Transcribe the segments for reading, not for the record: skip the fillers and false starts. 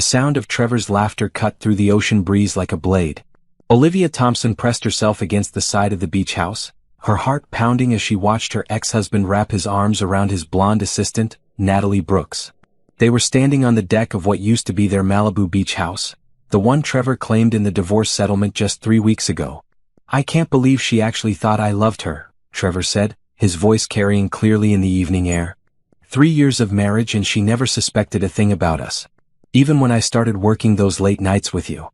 The sound of Trevor's laughter cut through the ocean breeze like a blade. Olivia Thompson pressed herself against the side of the beach house, her heart pounding as she watched her ex-husband wrap his arms around his blonde assistant, Natalie Brooks. They were standing on the deck of what used to be their Malibu beach house, the one Trevor claimed in the divorce settlement just 3 weeks ago. "I can't believe she actually thought I loved her," Trevor said, his voice carrying clearly in the evening air. 3 years of marriage and she never suspected a thing about us. Even when I started working those late nights with you."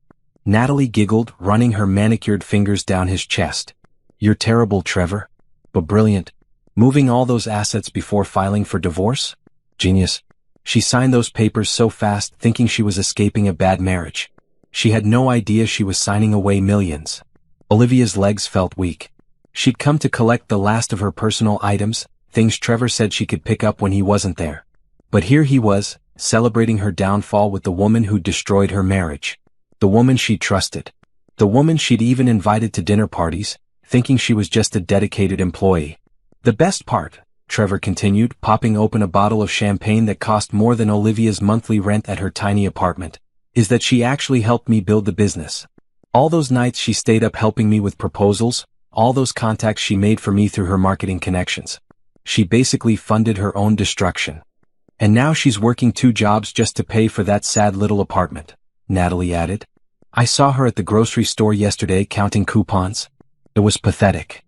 Natalie giggled, running her manicured fingers down his chest. "You're terrible, Trevor. But brilliant. Moving all those assets before filing for divorce? Genius." She signed those papers so fast, thinking she was escaping a bad marriage. She had no idea she was signing away millions. Olivia's legs felt weak. She'd come to collect the last of her personal items, things Trevor said she could pick up when he wasn't there. But here he was, celebrating her downfall with the woman who'd destroyed her marriage. The woman she'd trusted. The woman she'd even invited to dinner parties, thinking she was just a dedicated employee. "The best part," Trevor continued, popping open a bottle of champagne that cost more than Olivia's monthly rent at her tiny apartment, "is that she actually helped me build the business. All those nights she stayed up helping me with proposals, all those contacts she made for me through her marketing connections. She basically funded her own destruction. And now she's working 2 jobs just to pay for that sad little apartment," Natalie added. "I saw her at the grocery store yesterday counting coupons. It was pathetic."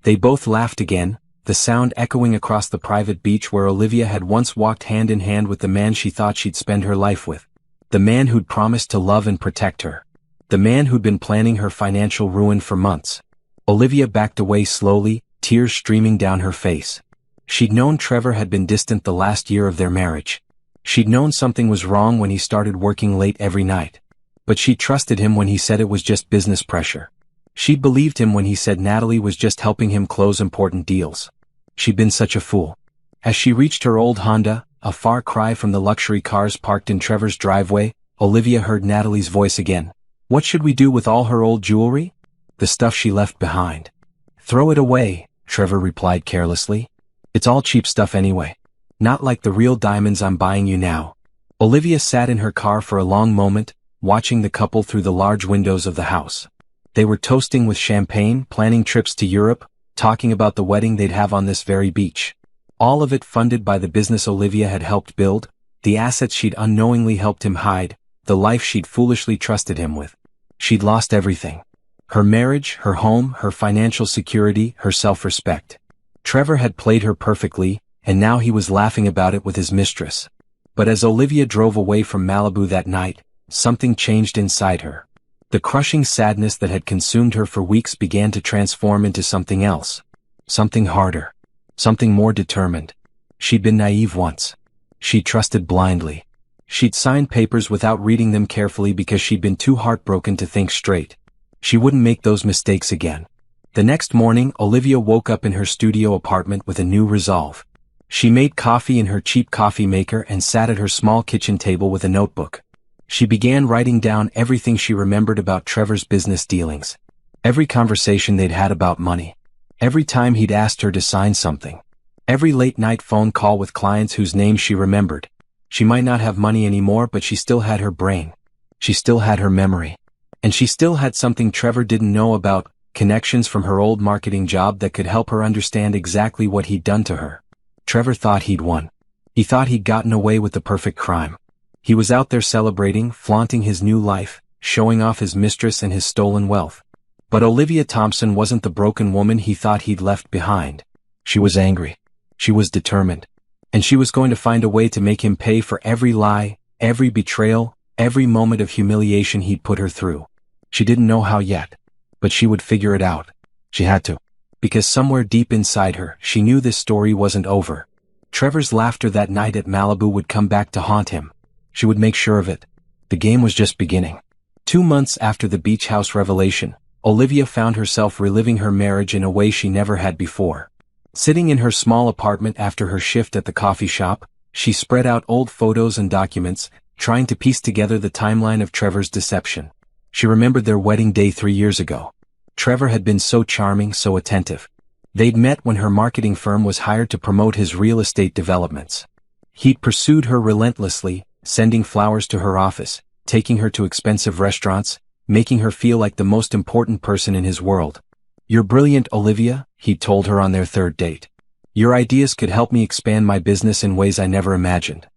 They both laughed again, the sound echoing across the private beach where Olivia had once walked hand in hand with the man she thought she'd spend her life with. The man who'd promised to love and protect her. The man who'd been planning her financial ruin for months. Olivia backed away slowly, tears streaming down her face. She'd known Trevor had been distant the last year of their marriage. She'd known something was wrong when he started working late every night. But she trusted him when he said it was just business pressure. She believed him when he said Natalie was just helping him close important deals. She'd been such a fool. As she reached her old Honda, a far cry from the luxury cars parked in Trevor's driveway, Olivia heard Natalie's voice again. "What should we do with all her old jewelry?" "The stuff she left behind." "Throw it away," Trevor replied carelessly. "It's all cheap stuff anyway. Not like the real diamonds I'm buying you now." Olivia sat in her car for a long moment, watching the couple through the large windows of the house. They were toasting with champagne, planning trips to Europe, talking about the wedding they'd have on this very beach. All of it funded by the business Olivia had helped build, the assets she'd unknowingly helped him hide, the life she'd foolishly trusted him with. She'd lost everything. Her marriage, her home, her financial security, her self-respect. Trevor had played her perfectly, and now he was laughing about it with his mistress. But as Olivia drove away from Malibu that night, something changed inside her. The crushing sadness that had consumed her for weeks began to transform into something else. Something harder. Something more determined. She'd been naive once. She'd trusted blindly. She'd signed papers without reading them carefully because she'd been too heartbroken to think straight. She wouldn't make those mistakes again. The next morning, Olivia woke up in her studio apartment with a new resolve. She made coffee in her cheap coffee maker and sat at her small kitchen table with a notebook. She began writing down everything she remembered about Trevor's business dealings. Every conversation they'd had about money. Every time he'd asked her to sign something. Every late-night phone call with clients whose names she remembered. She might not have money anymore, but she still had her brain. She still had her memory. And she still had something Trevor didn't know about, connections from her old marketing job that could help her understand exactly what he'd done to her. Trevor thought he'd won. He thought he'd gotten away with the perfect crime. He was out there celebrating, flaunting his new life, showing off his mistress and his stolen wealth. But Olivia Thompson wasn't the broken woman he thought he'd left behind. She was angry. She was determined. And she was going to find a way to make him pay for every lie, every betrayal, every moment of humiliation he'd put her through. She didn't know how yet. But she would figure it out. She had to. Because somewhere deep inside her, she knew this story wasn't over. Trevor's laughter that night at Malibu would come back to haunt him. She would make sure of it. The game was just beginning. 2 months after the beach house revelation, Olivia found herself reliving her marriage in a way she never had before. Sitting in her small apartment after her shift at the coffee shop, she spread out old photos and documents, trying to piece together the timeline of Trevor's deception. She remembered their wedding day 3 years ago. Trevor had been so charming, so attentive. They'd met when her marketing firm was hired to promote his real estate developments. He'd pursued her relentlessly, sending flowers to her office, taking her to expensive restaurants, making her feel like the most important person in his world. "You're brilliant, Olivia," he told her on their third date. "Your ideas could help me expand my business in ways I never imagined."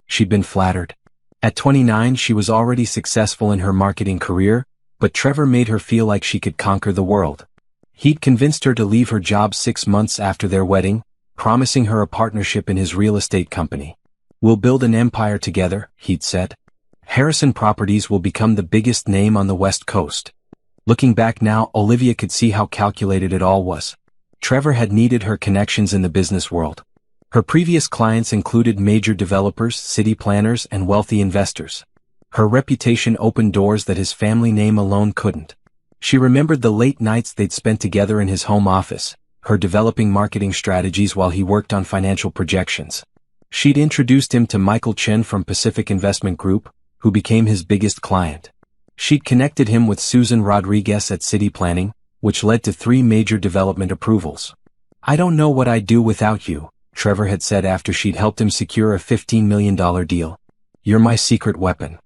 She'd been flattered. At 29, she was already successful in her marketing career, but Trevor made her feel like she could conquer the world. He'd convinced her to leave her job 6 months after their wedding, promising her a partnership in his real estate company. "We'll build an empire together," he'd said. "Harrison Properties will become the biggest name on the West Coast." Looking back now, Olivia could see how calculated it all was. Trevor had needed her connections in the business world. Her previous clients included major developers, city planners, and wealthy investors. Her reputation opened doors that his family name alone couldn't. She remembered the late nights they'd spent together in his home office, her developing marketing strategies while he worked on financial projections. She'd introduced him to Michael Chen from Pacific Investment Group, who became his biggest client. She'd connected him with Susan Rodriguez at City Planning, which led to 3 major development approvals. "I don't know what I'd do without you," Trevor had said after she'd helped him secure a $15 million deal. "You're my secret weapon."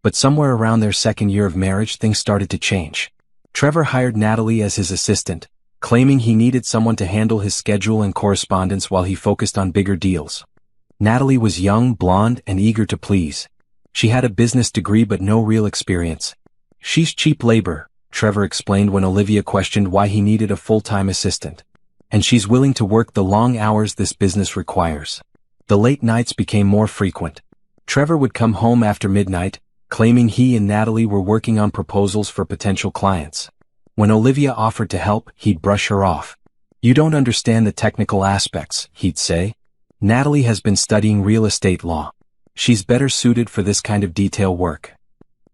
But somewhere around their second year of marriage, things started to change. Trevor hired Natalie as his assistant, claiming he needed someone to handle his schedule and correspondence while he focused on bigger deals. Natalie was young, blonde, and eager to please. She had a business degree but no real experience. "She's cheap labor," Trevor explained when Olivia questioned why he needed a full-time assistant. "And she's willing to work the long hours this business requires." The late nights became more frequent. Trevor would come home after midnight, claiming he and Natalie were working on proposals for potential clients. When Olivia offered to help, he'd brush her off. "You don't understand the technical aspects," he'd say. "Natalie has been studying real estate law. She's better suited for this kind of detail work."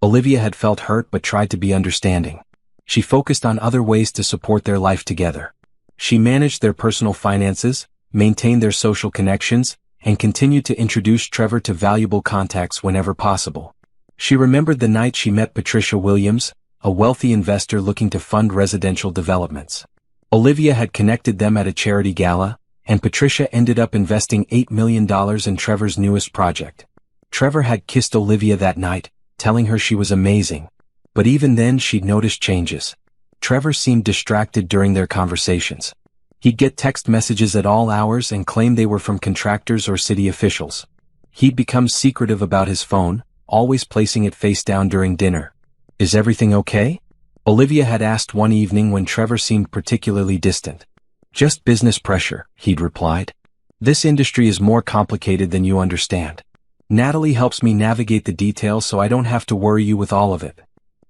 Olivia had felt hurt but tried to be understanding. She focused on other ways to support their life together. She managed their personal finances, maintained their social connections, and continued to introduce Trevor to valuable contacts whenever possible. She remembered the night she met Patricia Williams, a wealthy investor looking to fund residential developments. Olivia had connected them at a charity gala, and Patricia ended up investing $8 million in Trevor's newest project. Trevor had kissed Olivia that night, telling her she was amazing. But even then she'd noticed changes. Trevor seemed distracted during their conversations. He'd get text messages at all hours and claim they were from contractors or city officials. He'd become secretive about his phone, always placing it face down during dinner. "Is everything okay?" Olivia had asked one evening when Trevor seemed particularly distant. "Just business pressure," he'd replied. "This industry is more complicated than you understand. Natalie helps me navigate the details so I don't have to worry you with all of it."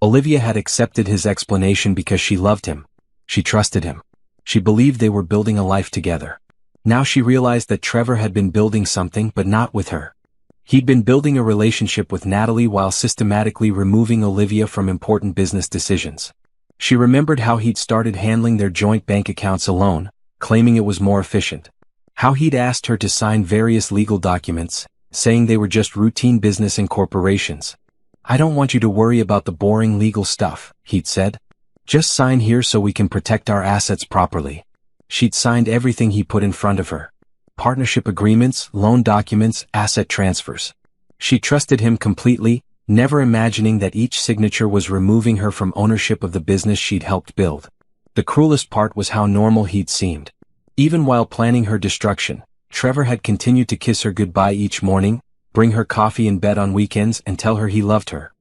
Olivia had accepted his explanation because she loved him. She trusted him. She believed they were building a life together. Now she realized that Trevor had been building something but not with her. He'd been building a relationship with Natalie while systematically removing Olivia from important business decisions. She remembered how he'd started handling their joint bank accounts alone, claiming it was more efficient. How he'd asked her to sign various legal documents, saying they were just routine business incorporations. "I don't want you to worry about the boring legal stuff," he'd said. "Just sign here so we can protect our assets properly." She'd signed everything he put in front of her. Partnership agreements, loan documents, asset transfers. She trusted him completely, never imagining that each signature was removing her from ownership of the business she'd helped build. The cruelest part was how normal he'd seemed. Even while planning her destruction, Trevor had continued to kiss her goodbye each morning, bring her coffee in bed on weekends, and tell her he loved her.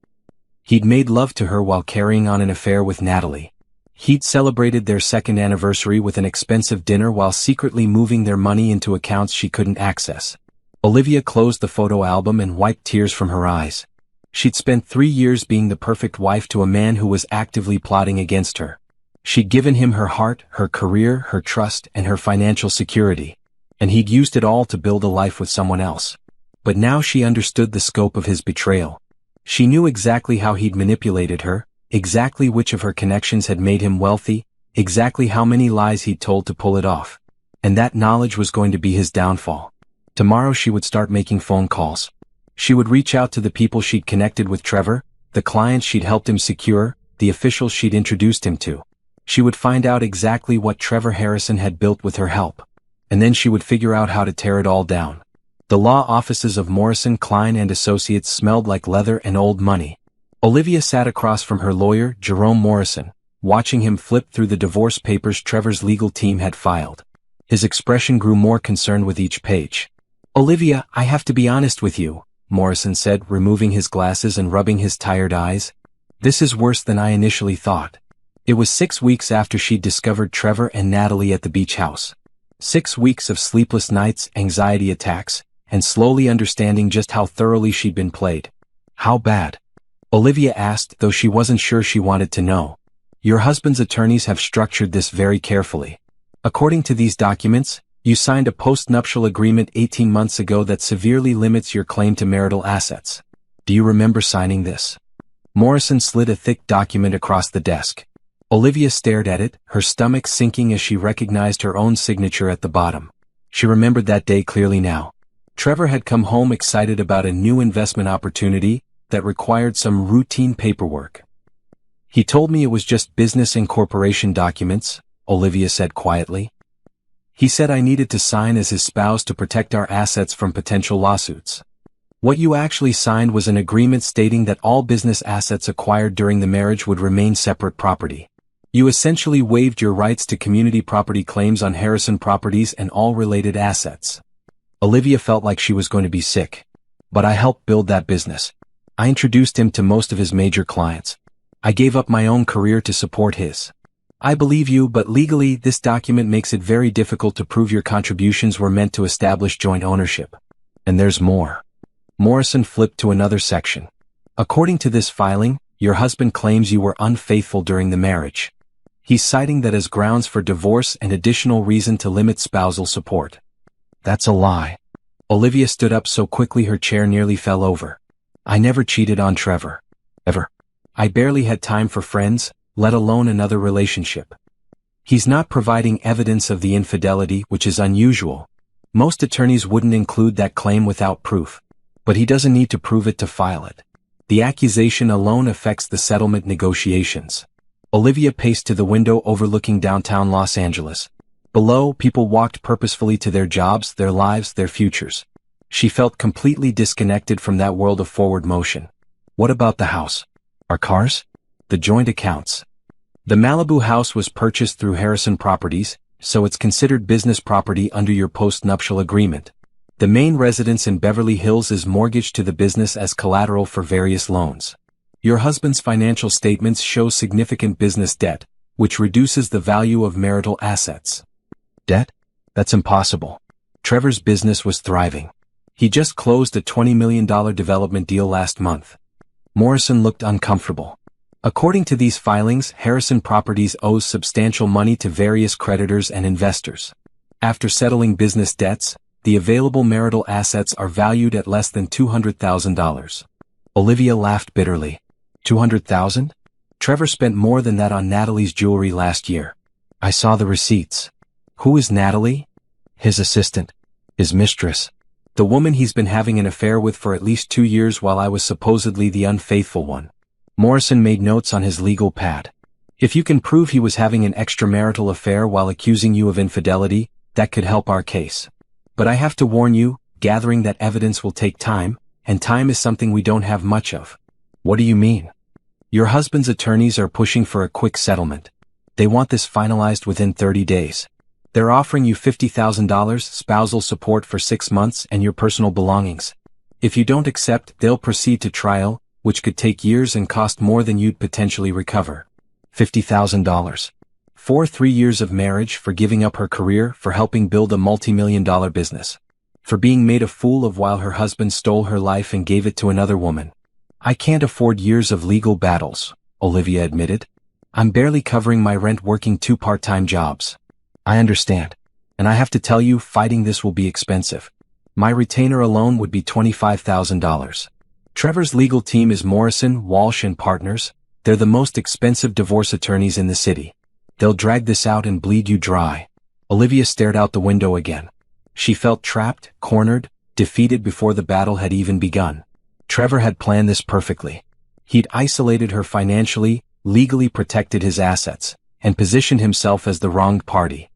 He'd made love to her while carrying on an affair with Natalie. He'd celebrated their second anniversary with an expensive dinner while secretly moving their money into accounts she couldn't access. Olivia closed the photo album and wiped tears from her eyes. She'd spent 3 years being the perfect wife to a man who was actively plotting against her. She'd given him her heart, her career, her trust, and her financial security. And he'd used it all to build a life with someone else. But now she understood the scope of his betrayal. She knew exactly how he'd manipulated her, exactly which of her connections had made him wealthy, exactly how many lies he'd told to pull it off. And that knowledge was going to be his downfall. Tomorrow she would start making phone calls. She would reach out to the people she'd connected with Trevor, the clients she'd helped him secure, the officials she'd introduced him to. She would find out exactly what Trevor Harrison had built with her help. And then she would figure out how to tear it all down. The law offices of Morrison, Klein and Associates smelled like leather and old money. Olivia sat across from her lawyer, Jerome Morrison, watching him flip through the divorce papers Trevor's legal team had filed. His expression grew more concerned with each page. "Olivia, I have to be honest with you," Morrison said, removing his glasses and rubbing his tired eyes. "This is worse than I initially thought." It was 6 weeks after she'd discovered Trevor and Natalie at the beach house. 6 weeks of sleepless nights, anxiety attacks, and slowly understanding just how thoroughly she'd been played. "How bad?" Olivia asked, though she wasn't sure she wanted to know. "Your husband's attorneys have structured this very carefully. According to these documents, you signed a post-nuptial agreement 18 months ago that severely limits your claim to marital assets. Do you remember signing this?" Morrison slid a thick document across the desk. Olivia stared at it, her stomach sinking as she recognized her own signature at the bottom. She remembered that day clearly now. Trevor had come home excited about a new investment opportunity that required some routine paperwork. "He told me it was just business incorporation documents," Olivia said quietly. "He said I needed to sign as his spouse to protect our assets from potential lawsuits. What you actually signed was an agreement stating that all business assets acquired during the marriage would remain separate property. You essentially waived your rights to community property claims on Harrison properties and all related assets." Olivia felt like she was going to be sick. "But I helped build that business. I introduced him to most of his major clients. I gave up my own career to support his. I believe you, but legally this document makes it very difficult to prove your contributions were meant to establish joint ownership. And there's more." Morrison flipped to another section. "According to this filing, your husband claims you were unfaithful during the marriage. He's citing that as grounds for divorce and additional reason to limit spousal support." "That's a lie." Olivia stood up so quickly her chair nearly fell over. "I never cheated on Trevor. Ever. I barely had time for friends, let alone another relationship. He's not providing evidence of the infidelity, which is unusual. Most attorneys wouldn't include that claim without proof. But he doesn't need to prove it to file it. The accusation alone affects the settlement negotiations." Olivia paced to the window overlooking downtown Los Angeles. Below, people walked purposefully to their jobs, their lives, their futures. She felt completely disconnected from that world of forward motion. What about the house? Our cars? The joint accounts? The Malibu house was purchased through Harrison Properties, so it's considered business property under your post-nuptial agreement. The main residence in Beverly Hills is mortgaged to the business as collateral for various loans. Your husband's financial statements show significant business debt, which reduces the value of marital assets. Debt? That's impossible. Trevor's business was thriving. He just closed a $20 million development deal last month. Morrison looked uncomfortable. According to these filings, Harrison Properties owes substantial money to various creditors and investors. After settling business debts, the available marital assets are valued at less than $200,000. Olivia laughed bitterly. $200,000? Trevor spent more than that on Natalie's jewelry last year. I saw the receipts. Who is Natalie? His assistant. His mistress. The woman he's been having an affair with for at least 2 years while I was supposedly the unfaithful one. Morrison made notes on his legal pad. If you can prove he was having an extramarital affair while accusing you of infidelity, that could help our case. But I have to warn you, gathering that evidence will take time, and time is something we don't have much of. What do you mean? Your husband's attorneys are pushing for a quick settlement. They want this finalized within 30 days. They're offering you $50,000 spousal support for 6 months and your personal belongings. If you don't accept, they'll proceed to trial, which could take years and cost more than you'd potentially recover. $50,000. For 3 years of marriage, for giving up her career, for helping build a multi-million-dollar business. For being made a fool of while her husband stole her life and gave it to another woman. I can't afford years of legal battles, Olivia admitted. I'm barely covering my rent working 2 part-time jobs. I understand. And I have to tell you, fighting this will be expensive. My retainer alone would be $25,000. Trevor's legal team is Morrison, Walsh & Partners. They're the most expensive divorce attorneys in the city. They'll drag this out and bleed you dry. Olivia stared out the window again. She felt trapped, cornered, defeated before the battle had even begun. Trevor had planned this perfectly. He'd isolated her financially, legally protected his assets, and positioned himself as the wronged party.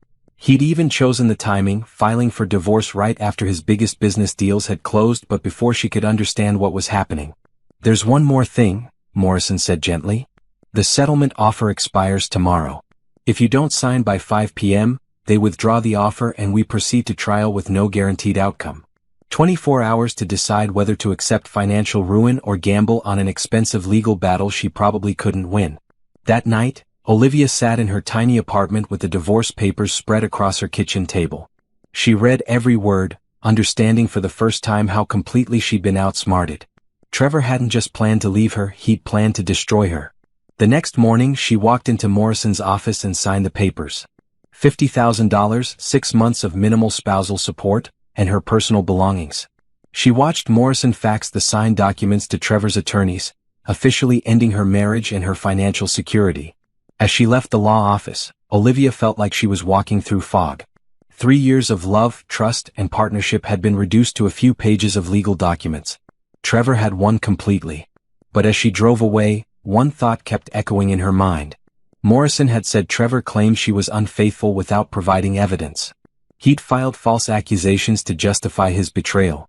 He'd even chosen the timing, filing for divorce right after his biggest business deals had closed but before she could understand what was happening. "There's one more thing," Morrison said gently. "The settlement offer expires tomorrow. If you don't sign by 5 p.m., they withdraw the offer and we proceed to trial with no guaranteed outcome. 24 hours to decide whether to accept financial ruin or gamble on an expensive legal battle she probably couldn't win." That night, Olivia sat in her tiny apartment with the divorce papers spread across her kitchen table. She read every word, understanding for the first time how completely she'd been outsmarted. Trevor hadn't just planned to leave her, he'd planned to destroy her. The next morning she walked into Morrison's office and signed the papers. $50,000, 6 months of minimal spousal support, and her personal belongings. She watched Morrison fax the signed documents to Trevor's attorneys, officially ending her marriage and her financial security. As she left the law office, Olivia felt like she was walking through fog. 3 years of love, trust, and partnership had been reduced to a few pages of legal documents. Trevor had won completely. But as she drove away, one thought kept echoing in her mind. Morrison had said Trevor claimed she was unfaithful without providing evidence. He'd filed false accusations to justify his betrayal.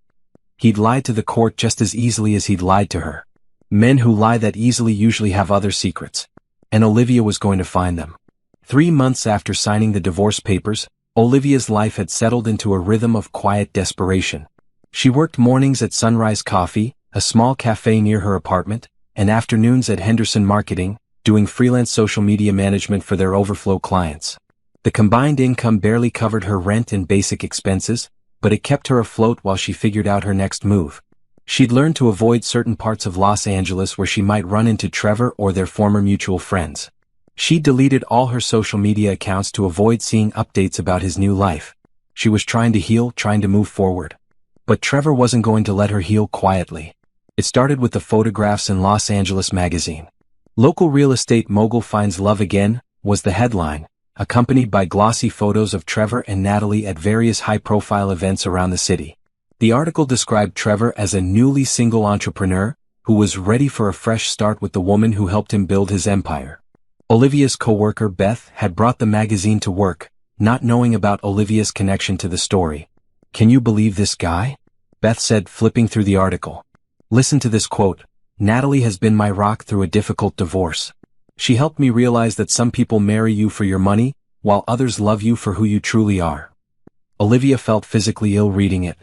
He'd lied to the court just as easily as he'd lied to her. Men who lie that easily usually have other secrets. And Olivia was going to find them. 3 months after signing the divorce papers, Olivia's life had settled into a rhythm of quiet desperation. She worked mornings at Sunrise Coffee, a small cafe near her apartment, and afternoons at Henderson Marketing, doing freelance social media management for their overflow clients. The combined income barely covered her rent and basic expenses, but it kept her afloat while she figured out her next move. She'd learned to avoid certain parts of Los Angeles where she might run into Trevor or their former mutual friends. She deleted all her social media accounts to avoid seeing updates about his new life. She was trying to heal, trying to move forward. But Trevor wasn't going to let her heal quietly. It started with the photographs in Los Angeles magazine. "Local real estate mogul finds love again," was the headline, accompanied by glossy photos of Trevor and Natalie at various high-profile events around the city. The article described Trevor as a newly single entrepreneur who was ready for a fresh start with the woman who helped him build his empire. Olivia's co-worker Beth had brought the magazine to work, not knowing about Olivia's connection to the story. "Can you believe this guy?" Beth said, flipping through the article. "Listen to this quote. Natalie has been my rock through a difficult divorce. She helped me realize that some people marry you for your money, while others love you for who you truly are." Olivia felt physically ill reading it.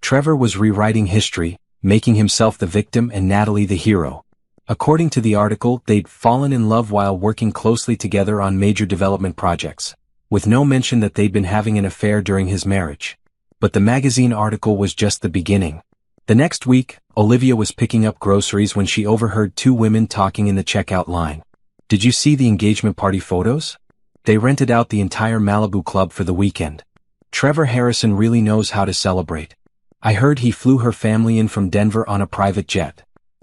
Trevor was rewriting history, making himself the victim and Natalie the hero. According to the article, they'd fallen in love while working closely together on major development projects, with no mention that they'd been having an affair during his marriage. But the magazine article was just the beginning. The next week, Olivia was picking up groceries when she overheard 2 women talking in the checkout line. "Did you see the engagement party photos? They rented out the entire Malibu club for the weekend. Trevor Harrison really knows how to celebrate. I heard he flew her family in from Denver on a private jet."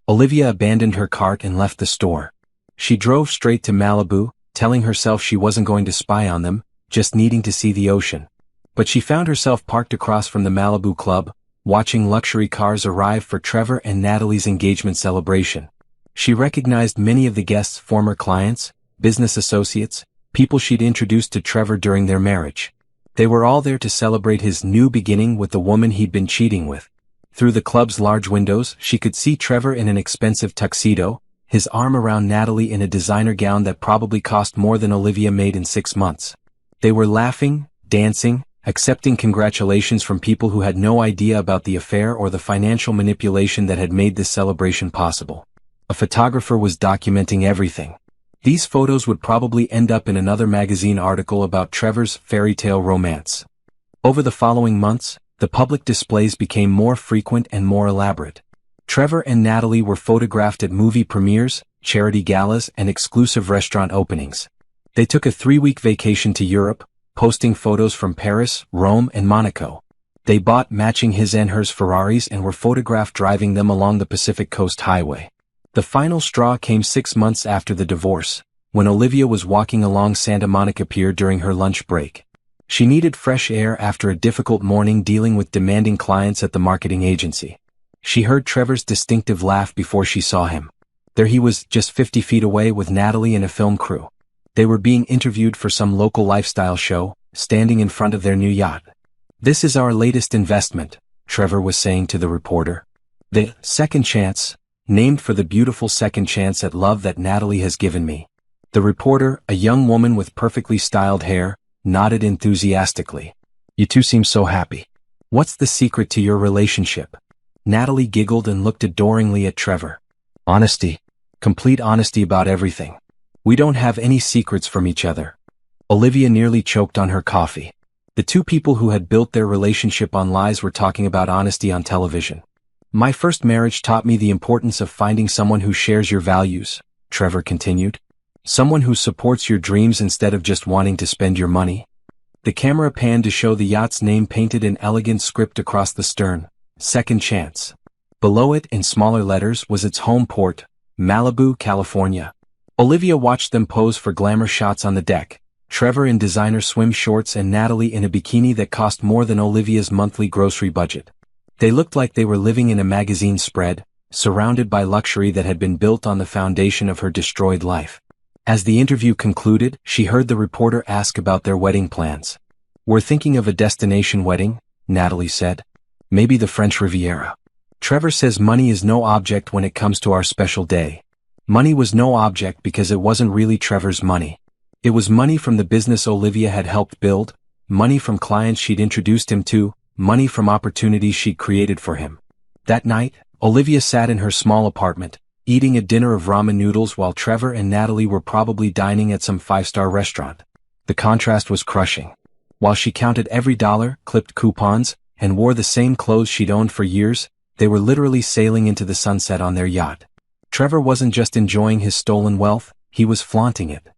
Olivia abandoned her cart and left the store. She drove straight to Malibu, telling herself she wasn't going to spy on them, just needing to see the ocean. But she found herself parked across from the Malibu club, watching luxury cars arrive for Trevor and Natalie's engagement celebration. She recognized many of the guests' former clients, business associates, people she'd introduced to Trevor during their marriage. They were all there to celebrate his new beginning with the woman he'd been cheating with. Through the club's large windows, she could see Trevor in an expensive tuxedo, his arm around Natalie in a designer gown that probably cost more than Olivia made in 6 months. They were laughing, dancing, accepting congratulations from people who had no idea about the affair or the financial manipulation that had made this celebration possible. A photographer was documenting everything. These photos would probably end up in another magazine article about Trevor's fairy tale romance. Over the following months, the public displays became more frequent and more elaborate. Trevor and Natalie were photographed at movie premieres, charity galas, and exclusive restaurant openings. They took a 3-week vacation to Europe, posting photos from Paris, Rome, and Monaco. They bought matching his and hers Ferraris and were photographed driving them along the Pacific Coast Highway. The final straw came 6 months after the divorce, when Olivia was walking along Santa Monica Pier during her lunch break. She needed fresh air after a difficult morning dealing with demanding clients at the marketing agency. She heard Trevor's distinctive laugh before she saw him. There he was, just 50 feet away with Natalie and a film crew. They were being interviewed for some local lifestyle show, standing in front of their new yacht. "This is our latest investment," Trevor was saying to the reporter. "The second chance, named for the beautiful second chance at love that Natalie has given me." The reporter, a young woman with perfectly styled hair, nodded enthusiastically. "You two seem so happy. What's the secret to your relationship?" Natalie giggled and looked adoringly at Trevor. "Honesty. Complete honesty about everything. We don't have any secrets from each other." Olivia nearly choked on her coffee. The two people who had built their relationship on lies were talking about honesty on television. "My first marriage taught me the importance of finding someone who shares your values," Trevor continued. "Someone who supports your dreams instead of just wanting to spend your money." The camera panned to show the yacht's name painted in elegant script across the stern, "Second Chance." Below it, in smaller letters, was its home port, Malibu, California. Olivia watched them pose for glamour shots on the deck, Trevor in designer swim shorts and Natalie in a bikini that cost more than Olivia's monthly grocery budget. They looked like they were living in a magazine spread, surrounded by luxury that had been built on the foundation of her destroyed life. As the interview concluded, she heard the reporter ask about their wedding plans. "We're thinking of a destination wedding," Natalie said. "Maybe the French Riviera." Trevor says money is no object when it comes to our special day. Money was no object because it wasn't really Trevor's money. It was money from the business Olivia had helped build, money from clients she'd introduced him to, money from opportunities she'd created for him. That night, Olivia sat in her small apartment, eating a dinner of ramen noodles while Trevor and Natalie were probably dining at some five-star restaurant. The contrast was crushing. While she counted every dollar, clipped coupons, and wore the same clothes she'd owned for years, they were literally sailing into the sunset on their yacht. Trevor wasn't just enjoying his stolen wealth, he was flaunting it.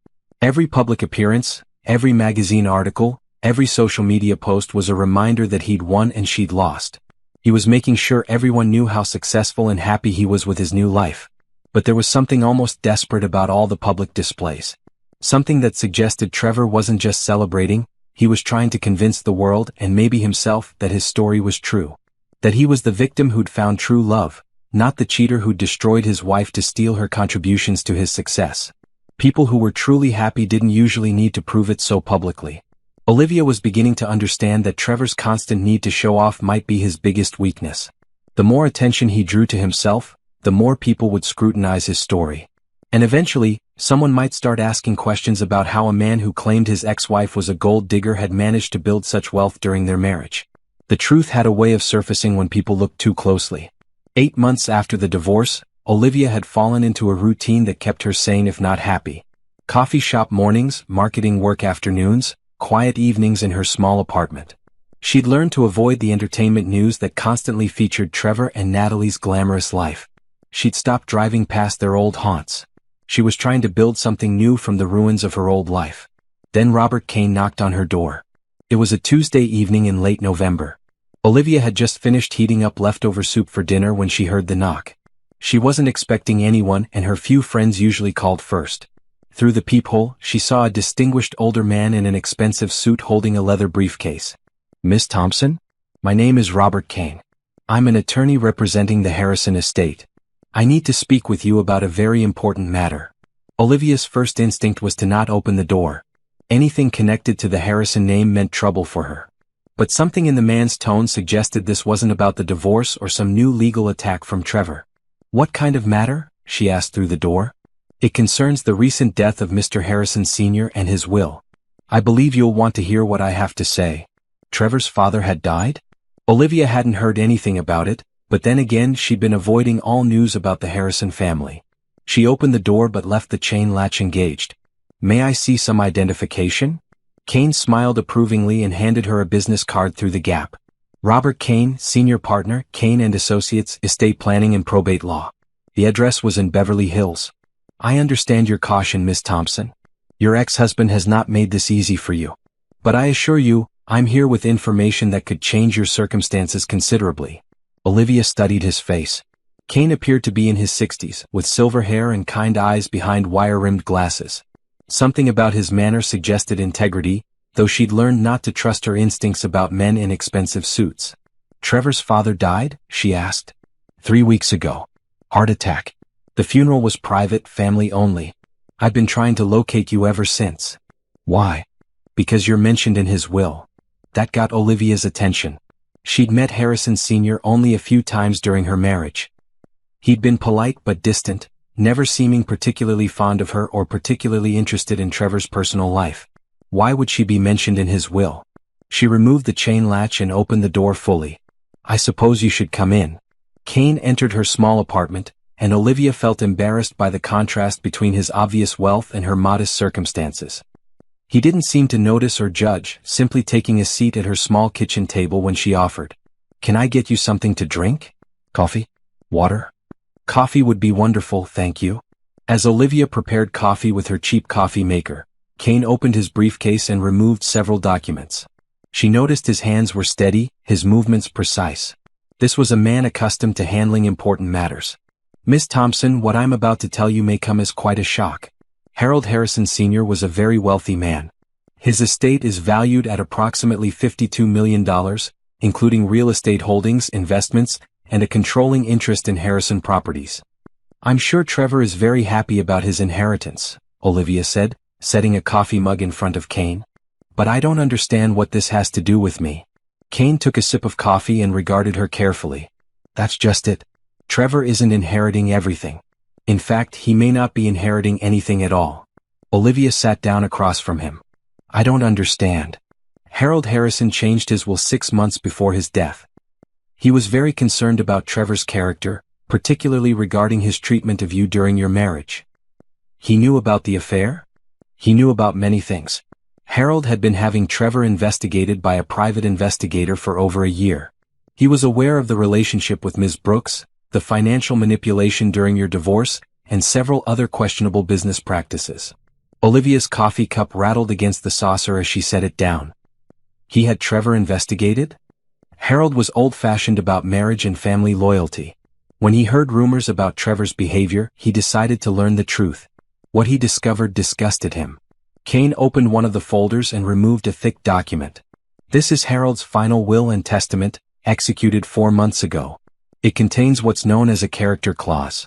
Every public appearance, every magazine article, every social media post was a reminder that he'd won and she'd lost. He was making sure everyone knew how successful and happy he was with his new life. But there was something almost desperate about all the public displays. Something that suggested Trevor wasn't just celebrating, he was trying to convince the world and maybe himself that his story was true. That he was the victim who'd found true love, not the cheater who'd destroyed his wife to steal her contributions to his success. People who were truly happy didn't usually need to prove it so publicly. Olivia was beginning to understand that Trevor's constant need to show off might be his biggest weakness. The more attention he drew to himself, the more people would scrutinize his story. And eventually, someone might start asking questions about how a man who claimed his ex-wife was a gold digger had managed to build such wealth during their marriage. The truth had a way of surfacing when people looked too closely. 8 months after the divorce, Olivia had fallen into a routine that kept her sane if not happy. Coffee shop mornings, marketing work afternoons, quiet evenings in her small apartment. She'd learned to avoid the entertainment news that constantly featured Trevor and Natalie's glamorous life. She'd stopped driving past their old haunts. She was trying to build something new from the ruins of her old life. Then Robert Kane knocked on her door. It was a Tuesday evening in late November. Olivia had just finished heating up leftover soup for dinner when she heard the knock. She wasn't expecting anyone, and her few friends usually called first. Through the peephole, she saw a distinguished older man in an expensive suit holding a leather briefcase. "Miss Thompson? My name is Robert Kane. I'm an attorney representing the Harrison estate. I need to speak with you about a very important matter." Olivia's first instinct was to not open the door. Anything connected to the Harrison name meant trouble for her. But something in the man's tone suggested this wasn't about the divorce or some new legal attack from Trevor. "What kind of matter?" she asked through the door. "It concerns the recent death of Mr. Harrison Sr. and his will. I believe you'll want to hear what I have to say." Trevor's father had died? Olivia hadn't heard anything about it, but then again she'd been avoiding all news about the Harrison family. She opened the door but left the chain latch engaged. "May I see some identification?" Kane smiled approvingly and handed her a business card through the gap. Robert Kane, senior partner, Kane & Associates, Estate Planning and Probate Law. The address was in Beverly Hills. "I understand your caution, Miss Thompson. Your ex-husband has not made this easy for you. But I assure you, I'm here with information that could change your circumstances considerably." Olivia studied his face. Kane appeared to be in his 60s, with silver hair and kind eyes behind wire-rimmed glasses. Something about his manner suggested integrity, though she'd learned not to trust her instincts about men in expensive suits. "Trevor's father died?" she asked. 3 weeks ago. Heart attack. The funeral was private, family only. I've been trying to locate you ever since." "Why?" Because you're mentioned in his will. That got Olivia's attention. She'd met Harrison Sr. only a few times during her marriage. He'd been polite but distant, never seeming particularly fond of her or particularly interested in Trevor's personal life. Why would she be mentioned in his will? She removed the chain latch and opened the door fully. I suppose you should come in. Kane entered her small apartment, and Olivia felt embarrassed by the contrast between his obvious wealth and her modest circumstances. He didn't seem to notice or judge, simply taking a seat at her small kitchen table when she offered. Can I get you something to drink? Coffee? Water? Coffee would be wonderful, thank you. As Olivia prepared coffee with her cheap coffee maker, Kane opened his briefcase and removed several documents. She noticed his hands were steady, his movements precise. This was a man accustomed to handling important matters. Miss Thompson, what I'm about to tell you may come as quite a shock. Harold Harrison Sr. was a very wealthy man. His estate is valued at approximately $52 million, including real estate holdings, investments, and a controlling interest in Harrison Properties. I'm sure Trevor is very happy about his inheritance, Olivia said, setting a coffee mug in front of Kane. But I don't understand what this has to do with me. Kane took a sip of coffee and regarded her carefully. That's just it. Trevor isn't inheriting everything. In fact, he may not be inheriting anything at all. Olivia sat down across from him. I don't understand. Harold Harrison changed his will 6 months before his death. He was very concerned about Trevor's character, particularly regarding his treatment of you during your marriage. He knew about the affair? He knew about many things. Harold had been having Trevor investigated by a private investigator for over a year. He was aware of the relationship with Ms. Brooks, the financial manipulation during your divorce, and several other questionable business practices. Olivia's coffee cup rattled against the saucer as she set it down. He had Trevor investigated? Harold was old-fashioned about marriage and family loyalty. When he heard rumors about Trevor's behavior, he decided to learn the truth. What he discovered disgusted him. Kane opened one of the folders and removed a thick document. This is Harold's final will and testament, executed 4 months ago. It contains what's known as a character clause.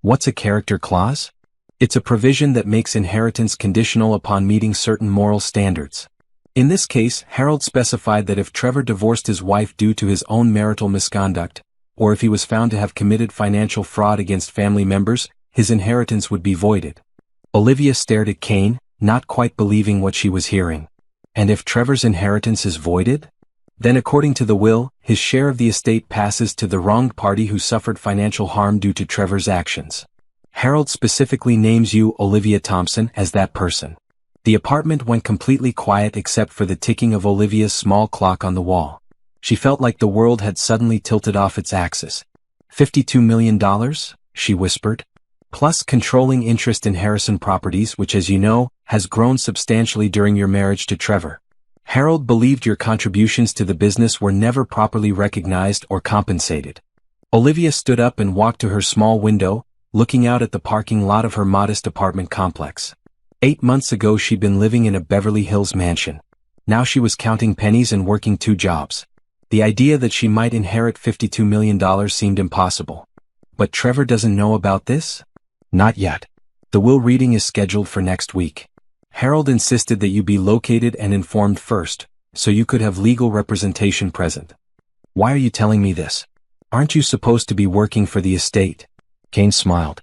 What's a character clause? It's a provision that makes inheritance conditional upon meeting certain moral standards. In this case, Harold specified that if Trevor divorced his wife due to his own marital misconduct, or if he was found to have committed financial fraud against family members, his inheritance would be voided. Olivia stared at Kane, not quite believing what she was hearing. And if Trevor's inheritance is voided? Then according to the will, his share of the estate passes to the wronged party who suffered financial harm due to Trevor's actions. Harold specifically names you, Olivia Thompson, as that person. The apartment went completely quiet except for the ticking of Olivia's small clock on the wall. She felt like the world had suddenly tilted off its axis. $52 million? She whispered. Plus controlling interest in Harrison Properties, which, as you know, has grown substantially during your marriage to Trevor. Harold believed your contributions to the business were never properly recognized or compensated. Olivia stood up and walked to her small window, looking out at the parking lot of her modest apartment complex. 8 months ago she'd been living in a Beverly Hills mansion. Now she was counting pennies and working 2 jobs. The idea that she might inherit $52 million seemed impossible. But Trevor doesn't know about this? Not yet. The will reading is scheduled for next week. Harold insisted that you be located and informed first, so you could have legal representation present. Why are you telling me this? Aren't you supposed to be working for the estate? Kane smiled.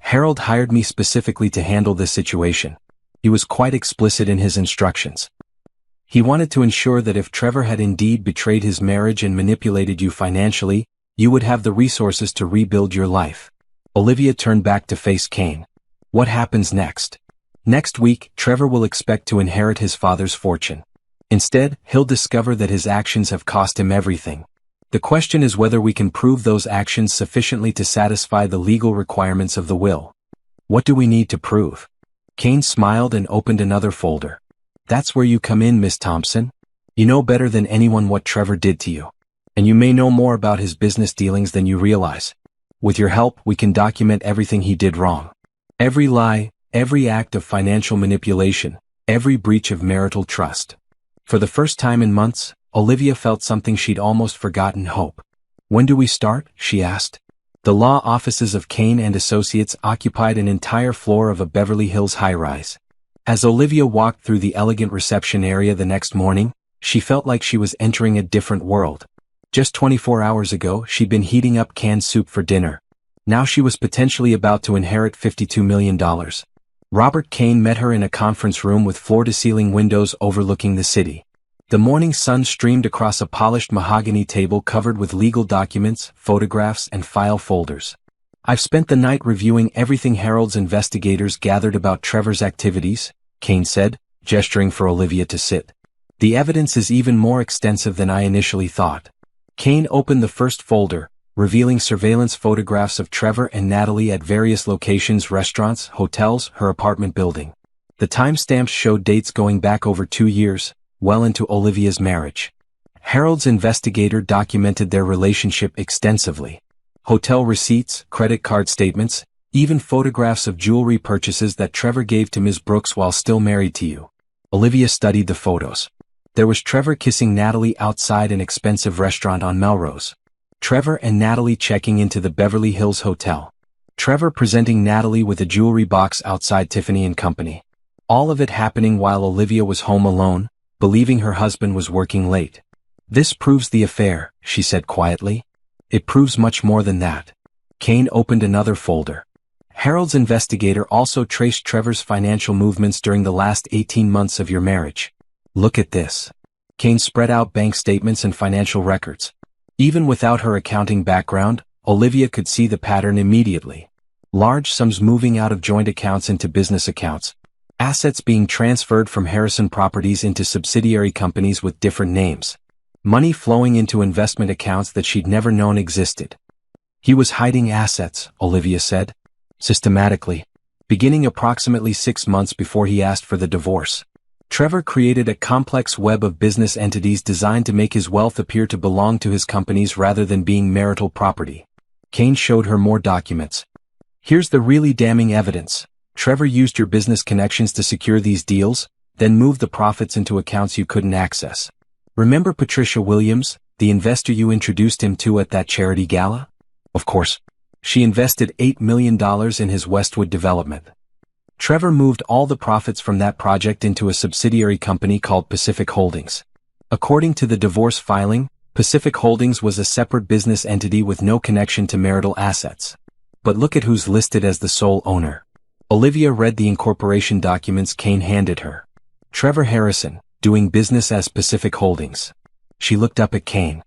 Harold hired me specifically to handle this situation. He was quite explicit in his instructions. He wanted to ensure that if Trevor had indeed betrayed his marriage and manipulated you financially, you would have the resources to rebuild your life. Olivia turned back to face Kane. What happens next? Next week, Trevor will expect to inherit his father's fortune. Instead, he'll discover that his actions have cost him everything. The question is whether we can prove those actions sufficiently to satisfy the legal requirements of the will. What do we need to prove? Kane smiled and opened another folder. That's where you come in, Miss Thompson. You know better than anyone what Trevor did to you. And you may know more about his business dealings than you realize. With your help, we can document everything he did wrong. Every lie, every act of financial manipulation, every breach of marital trust. For the first time in months, Olivia felt something she'd almost forgotten: hope. When do we start? She asked. The law offices of Kane and Associates occupied an entire floor of a Beverly Hills high-rise. As Olivia walked through the elegant reception area the next morning, she felt like she was entering a different world. Just 24 hours ago, she'd been heating up canned soup for dinner. Now she was potentially about to inherit $52 million. Robert Kane met her in a conference room with floor-to-ceiling windows overlooking the city. The morning sun streamed across a polished mahogany table covered with legal documents, photographs, and file folders. "I've spent the night reviewing everything Harold's investigators gathered about Trevor's activities," Kane said, gesturing for Olivia to sit. "The evidence is even more extensive than I initially thought." Kane opened the first folder, revealing surveillance photographs of Trevor and Natalie at various locations: restaurants, hotels, her apartment building. The timestamps showed dates going back over 2 years, well into Olivia's marriage. Harold's investigator documented their relationship extensively. Hotel receipts, credit card statements, even photographs of jewelry purchases that Trevor gave to Ms. Brooks while still married to you. Olivia studied the photos. There was Trevor kissing Natalie outside an expensive restaurant on Melrose. Trevor and Natalie checking into the Beverly Hills Hotel. Trevor presenting Natalie with a jewelry box outside Tiffany & Company. All of it happening while Olivia was home alone, believing her husband was working late. "This proves the affair," she said quietly. "It proves much more than that." Kane opened another folder. Harold's investigator also traced Trevor's financial movements during the last 18 months of your marriage. "Look at this." Kane spread out bank statements and financial records. Even without her accounting background, Olivia could see the pattern immediately. Large sums moving out of joint accounts into business accounts. Assets being transferred from Harrison Properties into subsidiary companies with different names. Money flowing into investment accounts that she'd never known existed. "He was hiding assets," Olivia said. "Systematically. Beginning approximately 6 months before he asked for the divorce. Trevor created a complex web of business entities designed to make his wealth appear to belong to his companies rather than being marital property." Kane showed her more documents. "Here's the really damning evidence. Trevor used your business connections to secure these deals, then moved the profits into accounts you couldn't access. Remember Patricia Williams, the investor you introduced him to at that charity gala? Of course. She invested $8 million in his Westwood development. Trevor moved all the profits from that project into a subsidiary company called Pacific Holdings. According to the divorce filing, Pacific Holdings was a separate business entity with no connection to marital assets. But look at who's listed as the sole owner." Olivia read the incorporation documents Kane handed her. Trevor Harrison, doing business as Pacific Holdings. She looked up at Kane.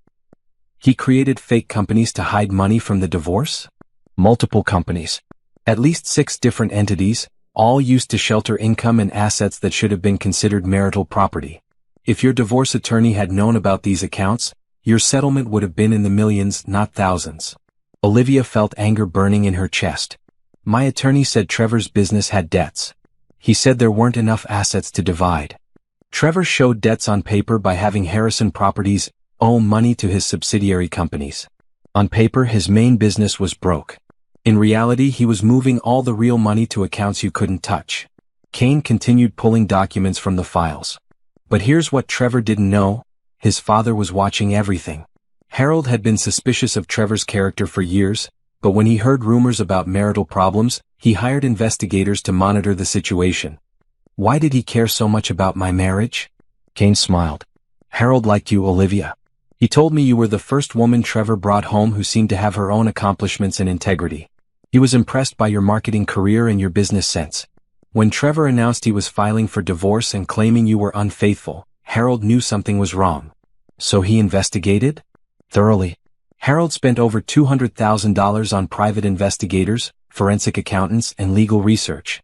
"He created fake companies to hide money from the divorce?" "Multiple companies. At least 6 different entities, all used to shelter income and assets that should have been considered marital property. If your divorce attorney had known about these accounts, your settlement would have been in the millions, not thousands." Olivia felt anger burning in her chest. "My attorney said Trevor's business had debts. He said there weren't enough assets to divide. Trevor showed debts on paper by having Harrison Properties owe money to his subsidiary companies. On paper, his main business was broke. In reality, he was moving all the real money to accounts you couldn't touch." Kane continued pulling documents from the files. "But here's what Trevor didn't know. His father was watching everything. Harold had been suspicious of Trevor's character for years, but when he heard rumors about marital problems, he hired investigators to monitor the situation." "Why did he care so much about my marriage?" Kane smiled. "Harold liked you, Olivia. He told me you were the first woman Trevor brought home who seemed to have her own accomplishments and integrity. He was impressed by your marketing career and your business sense. When Trevor announced he was filing for divorce and claiming you were unfaithful, Harold knew something was wrong. So he investigated? Thoroughly. Harold spent over $200,000 on private investigators, forensic accountants, and legal research.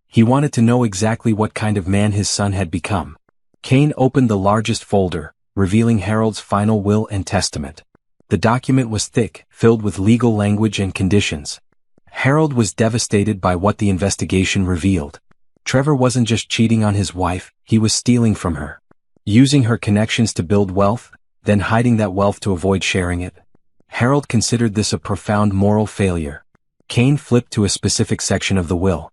He wanted to know exactly what kind of man his son had become." Kane opened the largest folder, revealing Harold's final will and testament. The document was thick, filled with legal language and conditions. Harold was devastated by what the investigation revealed. Trevor wasn't just cheating on his wife, he was stealing from her. Using her connections to build wealth, then hiding that wealth to avoid sharing it. Harold considered this a profound moral failure. Kane flipped to a specific section of the will.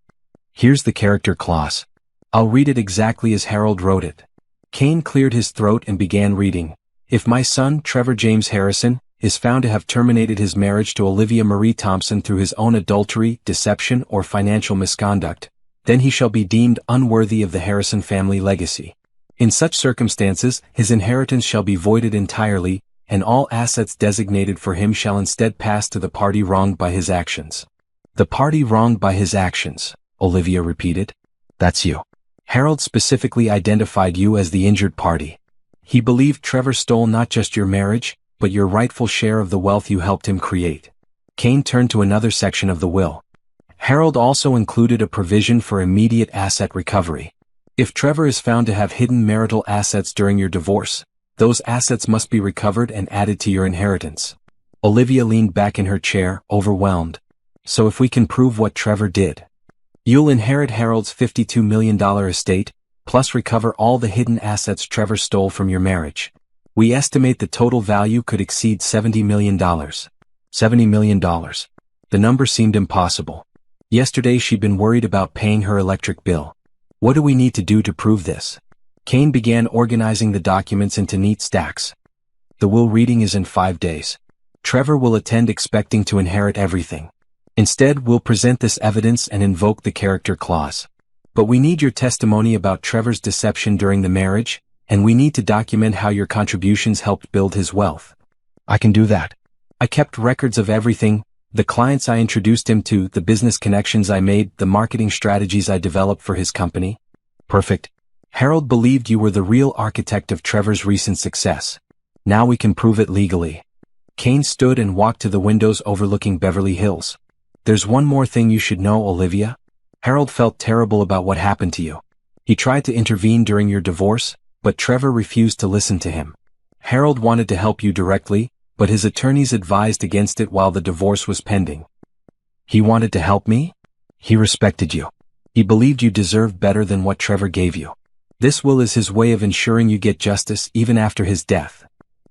"Here's the character clause. I'll read it exactly as Harold wrote it." Kane cleared his throat and began reading. "If my son, Trevor James Harrison, is found to have terminated his marriage to Olivia Marie Thompson through his own adultery, deception, or financial misconduct, then he shall be deemed unworthy of the Harrison family legacy. In such circumstances, his inheritance shall be voided entirely, and all assets designated for him shall instead pass to the party wronged by his actions. The party wronged by his actions, Olivia repeated. That's you. Harold specifically identified you as the injured party. He believed Trevor stole not just your marriage, but your rightful share of the wealth you helped him create. Kane turned to another section of the will. Harold also included a provision for immediate asset recovery. If Trevor is found to have hidden marital assets during your divorce, those assets must be recovered and added to your inheritance. Olivia leaned back in her chair, overwhelmed. So if we can prove what Trevor did, you'll inherit Harold's $52 million estate, plus recover all the hidden assets Trevor stole from your marriage. We estimate the total value could exceed $70 million. $70 million. The number seemed impossible. Yesterday she'd been worried about paying her electric bill. What do we need to do to prove this? Kane began organizing the documents into neat stacks. The will reading is in 5 days. Trevor will attend expecting to inherit everything. Instead, we'll present this evidence and invoke the character clause. But we need your testimony about Trevor's deception during the marriage, and we need to document how your contributions helped build his wealth. I can do that. I kept records of everything, the clients I introduced him to, the business connections I made, the marketing strategies I developed for his company. Perfect. Harold believed you were the real architect of Trevor's recent success. Now we can prove it legally. Kane stood and walked to the windows overlooking Beverly Hills. There's one more thing you should know, Olivia. Harold felt terrible about what happened to you. He tried to intervene during your divorce, but Trevor refused to listen to him. Harold wanted to help you directly, but his attorneys advised against it while the divorce was pending. He wanted to help me? He respected you. He believed you deserved better than what Trevor gave you. This will is his way of ensuring you get justice even after his death.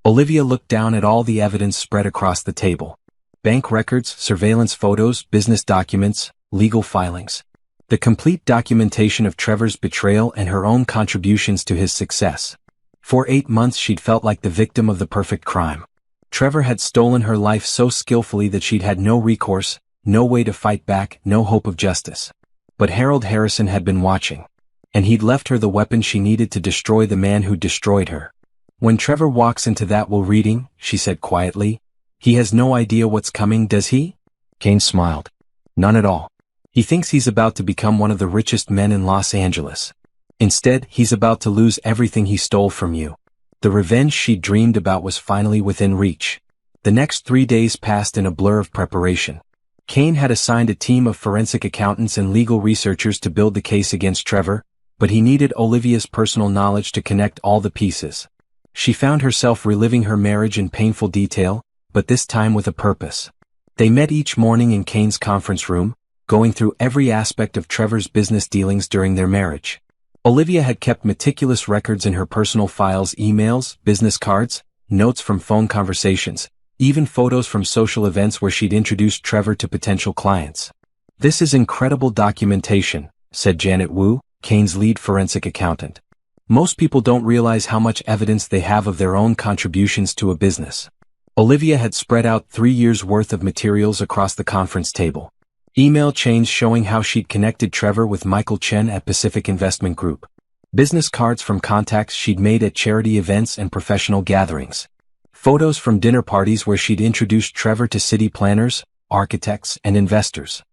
Olivia looked down at all the evidence spread across the table. Bank records, surveillance photos, business documents, legal filings. The complete documentation of Trevor's betrayal and her own contributions to his success. For 8 months she'd felt like the victim of the perfect crime. Trevor had stolen her life so skillfully that she'd had no recourse, no way to fight back, no hope of justice. But Harold Harrison had been watching. And he'd left her the weapon she needed to destroy the man who destroyed her. When Trevor walks into that will reading, she said quietly, he has no idea what's coming, does he? Kane smiled. None at all. He thinks he's about to become one of the richest men in Los Angeles. Instead, he's about to lose everything he stole from you. The revenge she dreamed about was finally within reach. The next 3 days passed in a blur of preparation. Kane had assigned a team of forensic accountants and legal researchers to build the case against Trevor, but he needed Olivia's personal knowledge to connect all the pieces. She found herself reliving her marriage in painful detail, but this time with a purpose. They met each morning in Kane's conference room, going through every aspect of Trevor's business dealings during their marriage. Olivia had kept meticulous records in her personal files, emails, business cards, notes from phone conversations, even photos from social events where she'd introduced Trevor to potential clients. This is incredible documentation, said Janet Wu, Kane's lead forensic accountant. Most people don't realize how much evidence they have of their own contributions to a business. Olivia had spread out 3 years' worth of materials across the conference table. Email chains showing how she'd connected Trevor with Michael Chen at Pacific Investment Group. Business cards from contacts she'd made at charity events and professional gatherings. Photos from dinner parties where she'd introduced Trevor to city planners, architects, and investors.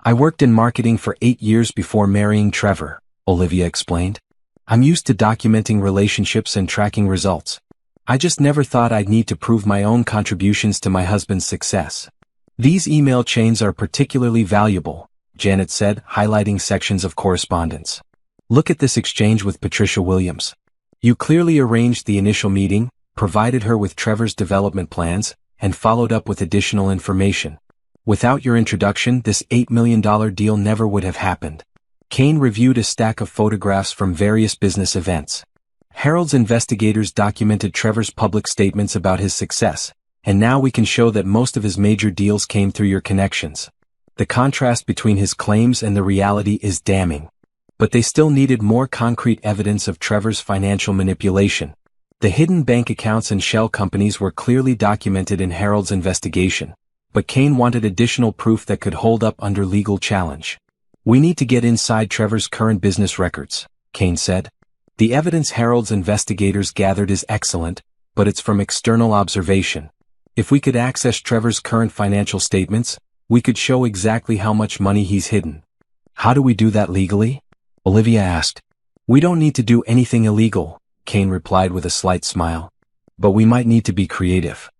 I worked in marketing for 8 years before marrying Trevor, Olivia explained. I'm used to documenting relationships and tracking results. I just never thought I'd need to prove my own contributions to my husband's success. These email chains are particularly valuable, Janet said, highlighting sections of correspondence. Look at this exchange with Patricia Williams. You clearly arranged the initial meeting, provided her with Trevor's development plans, and followed up with additional information. Without your introduction, this $8 million deal never would have happened. Kane reviewed a stack of photographs from various business events. Harold's investigators documented Trevor's public statements about his success, and now we can show that most of his major deals came through your connections. The contrast between his claims and the reality is damning. But they still needed more concrete evidence of Trevor's financial manipulation. The hidden bank accounts and shell companies were clearly documented in Harold's investigation, but Kane wanted additional proof that could hold up under legal challenge. We need to get inside Trevor's current business records, Kane said. The evidence Harold's investigators gathered is excellent, but it's from external observation. If we could access Trevor's current financial statements, we could show exactly how much money he's hidden. How do we do that legally? Olivia asked. We don't need to do anything illegal, Kane replied with a slight smile. But we might need to be creative.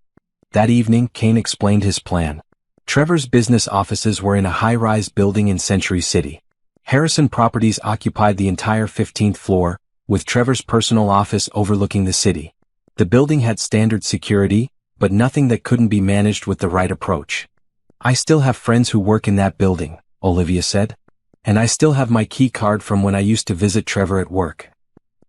That evening, Kane explained his plan. Trevor's business offices were in a high-rise building in Century City. Harrison Properties occupied the entire 15th floor, with Trevor's personal office overlooking the city. The building had standard security, but nothing that couldn't be managed with the right approach. I still have friends who work in that building, Olivia said. And I still have my key card from when I used to visit Trevor at work.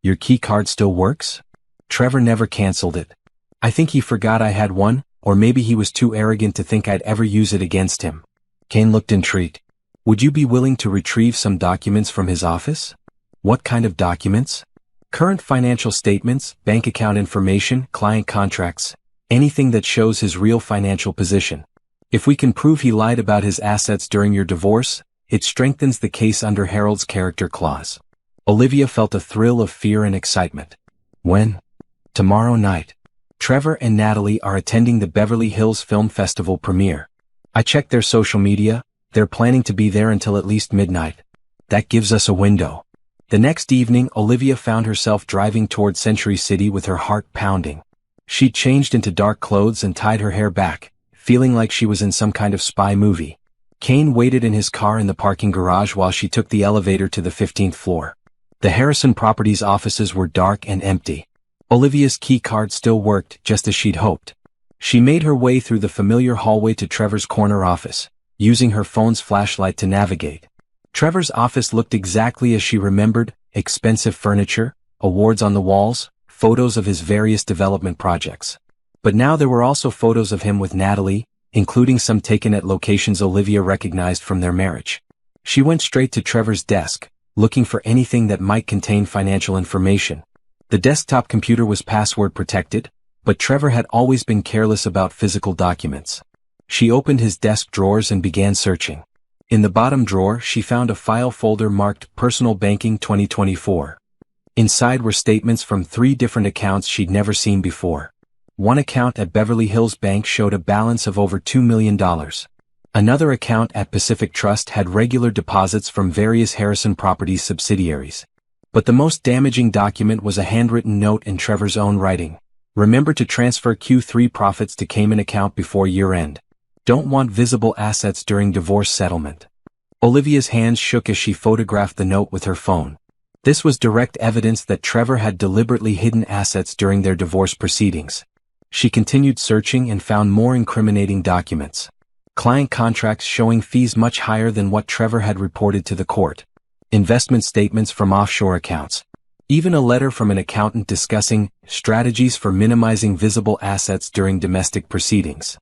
Your key card still works? Trevor never canceled it. I think he forgot I had one, or maybe he was too arrogant to think I'd ever use it against him. Kane looked intrigued. Would you be willing to retrieve some documents from his office? What kind of documents? Current financial statements, bank account information, client contracts, anything that shows his real financial position. If we can prove he lied about his assets during your divorce, it strengthens the case under Harold's character clause. Olivia felt a thrill of fear and excitement. When? Tomorrow night. Trevor and Natalie are attending the Beverly Hills Film Festival premiere. I checked their social media, they're planning to be there until at least midnight. That gives us a window. The next evening, Olivia found herself driving toward Century City with her heart pounding. She changed into dark clothes and tied her hair back, feeling like she was in some kind of spy movie. Kane waited in his car in the parking garage while she took the elevator to the 15th floor. The Harrison Properties offices were dark and empty. Olivia's key card still worked, just as she'd hoped. She made her way through the familiar hallway to Trevor's corner office, using her phone's flashlight to navigate. Trevor's office looked exactly as she remembered: expensive furniture, awards on the walls, photos of his various development projects. But now there were also photos of him with Natalie, including some taken at locations Olivia recognized from their marriage. She went straight to Trevor's desk, looking for anything that might contain financial information. The desktop computer was password protected, but Trevor had always been careless about physical documents. She opened his desk drawers and began searching. In the bottom drawer, she found a file folder marked Personal Banking 2024. Inside were statements from 3 different accounts she'd never seen before. One account at Beverly Hills Bank showed a balance of over $2 million. Another account at Pacific Trust had regular deposits from various Harrison Properties subsidiaries. But the most damaging document was a handwritten note in Trevor's own writing. Remember to transfer Q3 profits to Cayman account before year-end. Don't want visible assets during divorce settlement. Olivia's hands shook as she photographed the note with her phone. This was direct evidence that Trevor had deliberately hidden assets during their divorce proceedings. She continued searching and found more incriminating documents. Client contracts showing fees much higher than what Trevor had reported to the court. Investment statements from offshore accounts. Even a letter from an accountant discussing strategies for minimizing visible assets during domestic proceedings.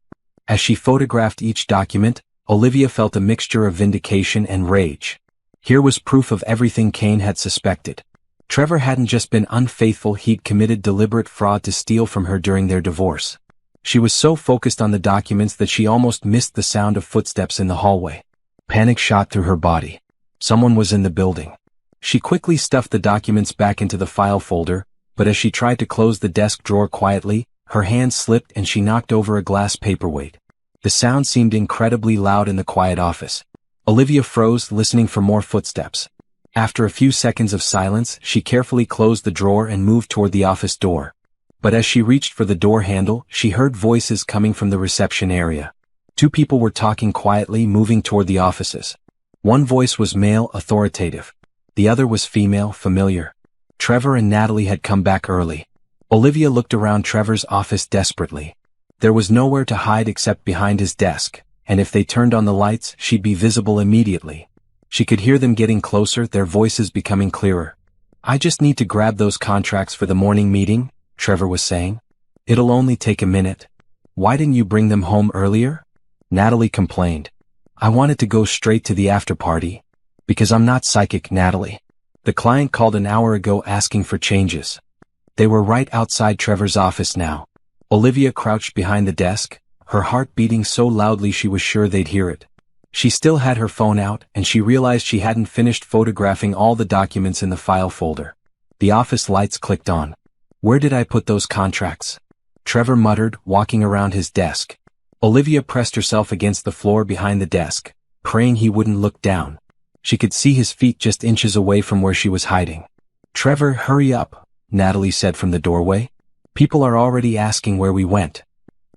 As she photographed each document, Olivia felt a mixture of vindication and rage. Here was proof of everything Kane had suspected. Trevor hadn't just been unfaithful, he'd committed deliberate fraud to steal from her during their divorce. She was so focused on the documents that she almost missed the sound of footsteps in the hallway. Panic shot through her body. Someone was in the building. She quickly stuffed the documents back into the file folder, but as she tried to close the desk drawer quietly, her hand slipped and she knocked over a glass paperweight. The sound seemed incredibly loud in the quiet office. Olivia froze, listening for more footsteps. After a few seconds of silence, she carefully closed the drawer and moved toward the office door. But as she reached for the door handle, she heard voices coming from the reception area. 2 people were talking quietly, moving toward the offices. One voice was male, authoritative. The other was female, familiar. Trevor and Natalie had come back early. Olivia looked around Trevor's office desperately. There was nowhere to hide except behind his desk, and if they turned on the lights, she'd be visible immediately. She could hear them getting closer, their voices becoming clearer. I just need to grab those contracts for the morning meeting, Trevor was saying. It'll only take a minute. Why didn't you bring them home earlier? Natalie complained. I wanted to go straight to the after party. Because I'm not psychic, Natalie. The client called an hour ago asking for changes. They were right outside Trevor's office now. Olivia crouched behind the desk, her heart beating so loudly she was sure they'd hear it. She still had her phone out, and she realized she hadn't finished photographing all the documents in the file folder. The office lights clicked on. Where did I put those contracts? Trevor muttered, walking around his desk. Olivia pressed herself against the floor behind the desk, praying he wouldn't look down. She could see his feet just inches away from where she was hiding. Trevor, hurry up, Natalie said from the doorway. People are already asking where we went.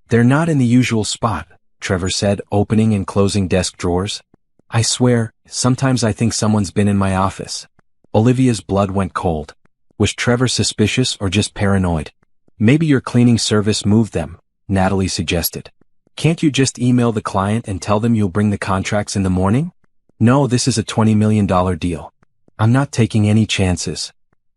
They're not in the usual spot, Trevor said, opening and closing desk drawers. I swear, sometimes I think someone's been in my office. Olivia's blood went cold. Was Trevor suspicious or just paranoid? Maybe your cleaning service moved them, Natalie suggested. Can't you just email the client and tell them you'll bring the contracts in the morning? No, this is a $20 million deal. I'm not taking any chances.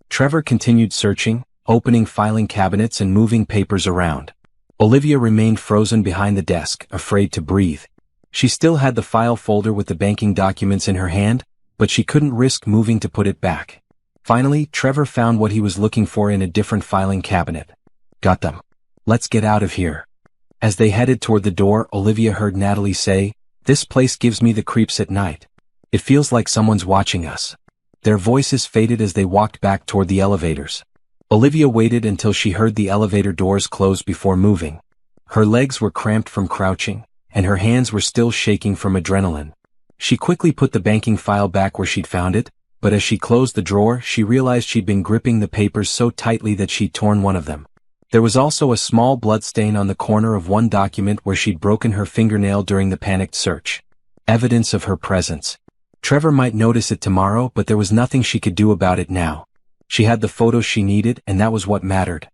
Trevor continued searching, opening filing cabinets and moving papers around. Olivia remained frozen behind the desk, afraid to breathe. She still had the file folder with the banking documents in her hand, but she couldn't risk moving to put it back. Finally, Trevor found what he was looking for in a different filing cabinet. Got them. Let's get out of here. As they headed toward the door, Olivia heard Natalie say, "This place gives me the creeps at night. It feels like someone's watching us." Their voices faded as they walked back toward the elevators. Olivia waited until she heard the elevator doors close before moving. Her legs were cramped from crouching, and her hands were still shaking from adrenaline. She quickly put the banking file back where she'd found it, but as she closed the drawer, she realized she'd been gripping the papers so tightly that she'd torn one of them. There was also a small blood stain on the corner of one document where she'd broken her fingernail during the panicked search. Evidence of her presence. Trevor might notice it tomorrow, but there was nothing she could do about it now. She had the photos she needed, and that was what mattered.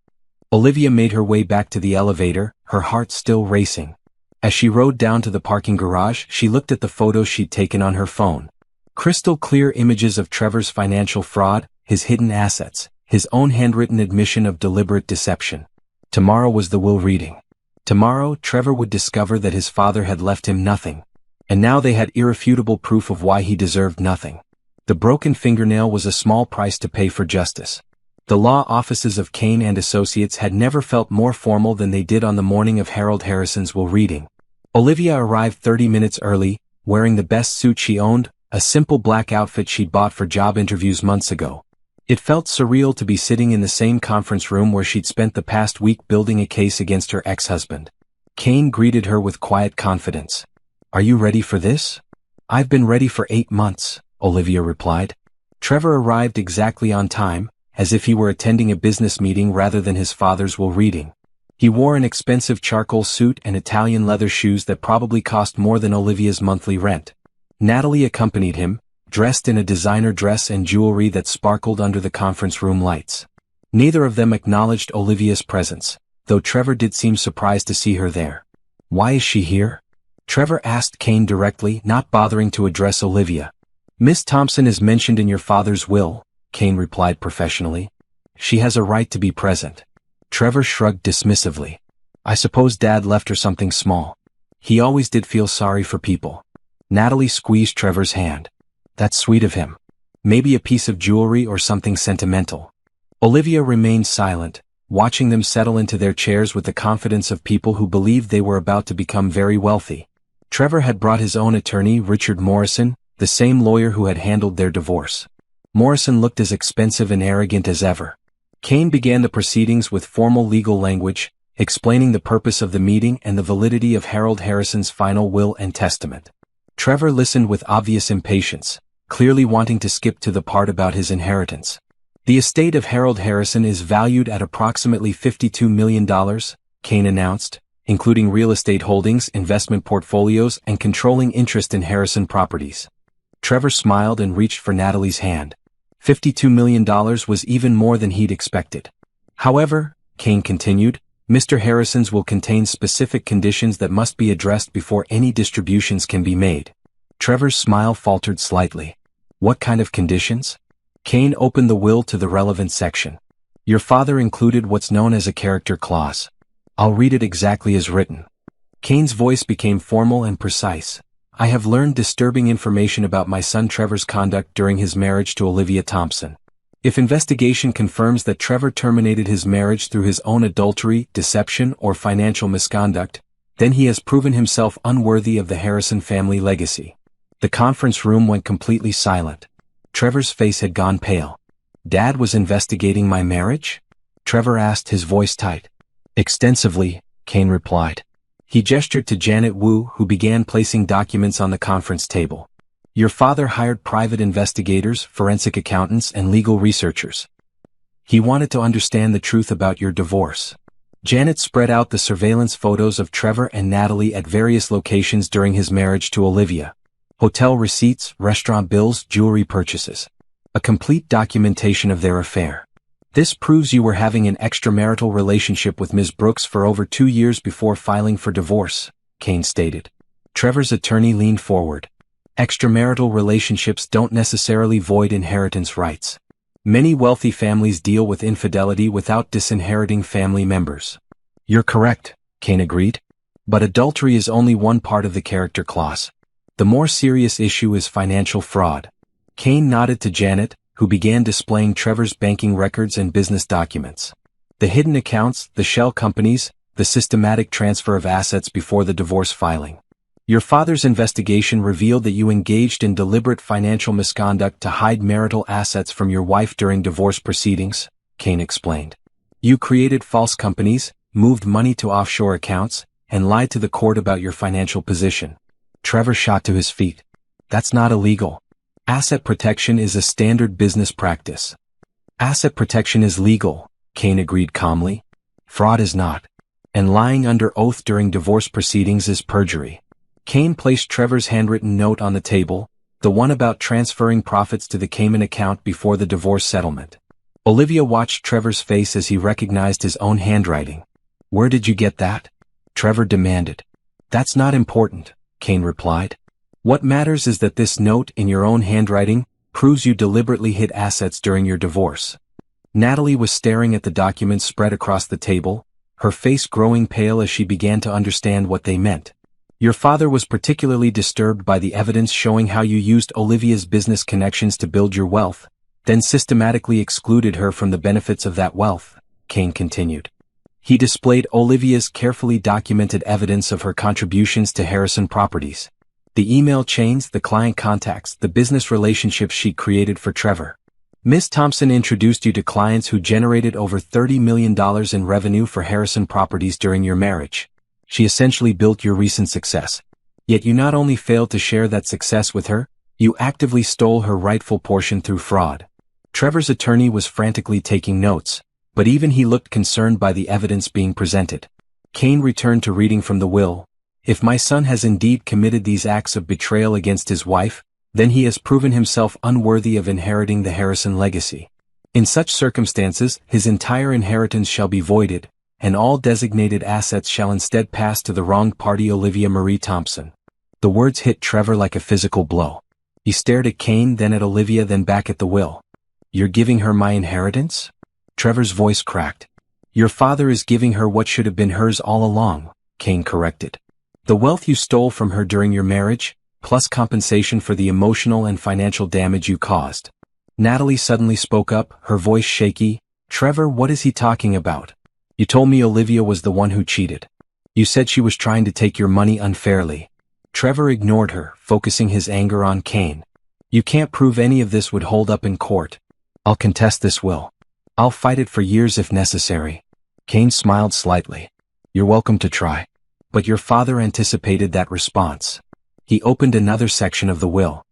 Olivia made her way back to the elevator, her heart still racing. As she rode down to the parking garage, she looked at the photos she'd taken on her phone. Crystal clear images of Trevor's financial fraud, his hidden assets, his own handwritten admission of deliberate deception. Tomorrow was the will reading. Tomorrow, Trevor would discover that his father had left him nothing. And now they had irrefutable proof of why he deserved nothing. The broken fingernail was a small price to pay for justice. The law offices of Kane and Associates had never felt more formal than they did on the morning of Harold Harrison's will reading. Olivia arrived 30 minutes early, wearing the best suit she owned, a simple black outfit she'd bought for job interviews months ago. It felt surreal to be sitting in the same conference room where she'd spent the past week building a case against her ex-husband. Kane greeted her with quiet confidence. "Are you ready for this?" "I've been ready for 8 months, Olivia replied. Trevor arrived exactly on time, as if he were attending a business meeting rather than his father's will reading. He wore an expensive charcoal suit and Italian leather shoes that probably cost more than Olivia's monthly rent. Natalie accompanied him, dressed in a designer dress and jewelry that sparkled under the conference room lights. Neither of them acknowledged Olivia's presence, though Trevor did seem surprised to see her there. "Why is she here?" Trevor asked Kane directly, not bothering to address Olivia. "Miss Thompson is mentioned in your father's will," Kane replied professionally. "She has a right to be present." Trevor shrugged dismissively. "I suppose Dad left her something small. He always did feel sorry for people." Natalie squeezed Trevor's hand. "That's sweet of him. Maybe a piece of jewelry or something sentimental." Olivia remained silent, watching them settle into their chairs with the confidence of people who believed they were about to become very wealthy. Trevor had brought his own attorney, Richard Morrison, the same lawyer who had handled their divorce. Morrison looked as expensive and arrogant as ever. Kane began the proceedings with formal legal language, explaining the purpose of the meeting and the validity of Harold Harrison's final will and testament. Trevor listened with obvious impatience, clearly wanting to skip to the part about his inheritance. "The estate of Harold Harrison is valued at approximately $52 million, Kane announced, including real estate holdings, investment portfolios, and controlling interest in Harrison properties. Trevor smiled and reached for Natalie's hand. $52 million was even more than he'd expected. However, Kane continued, Mr. Harrison's will contain specific conditions that must be addressed before any distributions can be made. Trevor's smile faltered slightly. What kind of conditions? Kane opened the will to the relevant section. Your father included what's known as a character clause. I'll read it exactly as written. Kane's voice became formal and precise. I have learned disturbing information about my son Trevor's conduct during his marriage to Olivia Thompson. If investigation confirms that Trevor terminated his marriage through his own adultery, deception, or financial misconduct, Then he has proven himself unworthy of the Harrison family legacy. The conference room went completely silent. Trevor's face had gone pale. Dad was investigating my marriage? Trevor asked, his voice tight. Extensively, Kane replied. He gestured to Janet Wu, who began placing documents on the conference table. Your father hired private investigators, forensic accountants, and legal researchers. He wanted to understand the truth about your divorce. Janet spread out the surveillance photos of Trevor and Natalie at various locations during his marriage to Olivia. Hotel receipts, restaurant bills, jewelry purchases. A complete documentation of their affair. This proves you were having an extramarital relationship with Ms. Brooks for over 2 years before filing for divorce, Kane stated. Trevor's attorney leaned forward. Extramarital relationships don't necessarily void inheritance rights. Many wealthy families deal with infidelity without disinheriting family members. You're correct, Kane agreed. But adultery is only one part of the character clause. The more serious issue is financial fraud. Kane nodded to Janet, who began displaying Trevor's banking records and business documents. The hidden accounts, the shell companies, the systematic transfer of assets before the divorce filing. Your father's investigation revealed that you engaged in deliberate financial misconduct to hide marital assets from your wife during divorce proceedings, Kane explained. You created false companies, moved money to offshore accounts, and lied to the court about your financial position. Trevor shot to his feet. That's not illegal. Asset protection is a standard business practice. Asset protection is legal, Kane agreed calmly. Fraud is not. And lying under oath during divorce proceedings is perjury. Kane placed Trevor's handwritten note on the table, the one about transferring profits to the Cayman account before the divorce settlement. Olivia watched Trevor's face as he recognized his own handwriting. Where did you get that? Trevor demanded. That's not important, Kane replied. What matters is that this note in your own handwriting proves you deliberately hid assets during your divorce. Natalie was staring at the documents spread across the table, her face growing pale as she began to understand what they meant. Your father was particularly disturbed by the evidence showing how you used Olivia's business connections to build your wealth, then systematically excluded her from the benefits of that wealth, Kane continued. He displayed Olivia's carefully documented evidence of her contributions to Harrison Properties. The email chains, the client contacts, the business relationships she created for Trevor. Ms. Thompson introduced you to clients who generated over $30 million in revenue for Harrison Properties during your marriage. She essentially built your recent success. Yet you not only failed to share that success with her, you actively stole her rightful portion through fraud. Trevor's attorney was frantically taking notes, but even he looked concerned by the evidence being presented. Kane returned to reading from the will. If my son has indeed committed these acts of betrayal against his wife, then he has proven himself unworthy of inheriting the Harrison legacy. In such circumstances, his entire inheritance shall be voided, and all designated assets shall instead pass to the wronged party, Olivia Marie Thompson. The words hit Trevor like a physical blow. He stared at Kane, then at Olivia, then back at the will. You're giving her my inheritance? Trevor's voice cracked. Your father is giving her what should have been hers all along, Kane corrected. The wealth you stole from her during your marriage, plus compensation for the emotional and financial damage you caused. Natalie suddenly spoke up, her voice shaky. Trevor, what is he talking about? You told me Olivia was the one who cheated. You said she was trying to take your money unfairly. Trevor ignored her, focusing his anger on Kane. You can't prove any of this would hold up in court. I'll contest this will. I'll fight it for years if necessary. Kane smiled slightly. You're welcome to try. But your father anticipated that response. He opened another section of the will.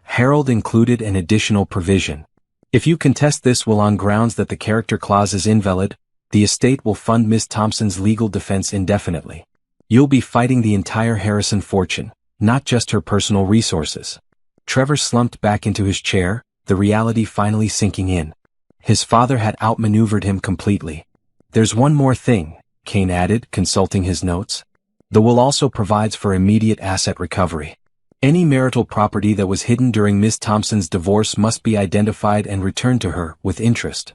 Harold included an additional provision. If you contest this will on grounds that the character clause is invalid, the estate will fund Ms. Thompson's legal defense indefinitely. You'll be fighting the entire Harrison fortune, not just her personal resources. Trevor slumped back into his chair, the reality finally sinking in. His father had outmaneuvered him completely. There's one more thing, Kane added, consulting his notes. The will also provides for immediate asset recovery. Any marital property that was hidden during Ms. Thompson's divorce must be identified and returned to her, with interest.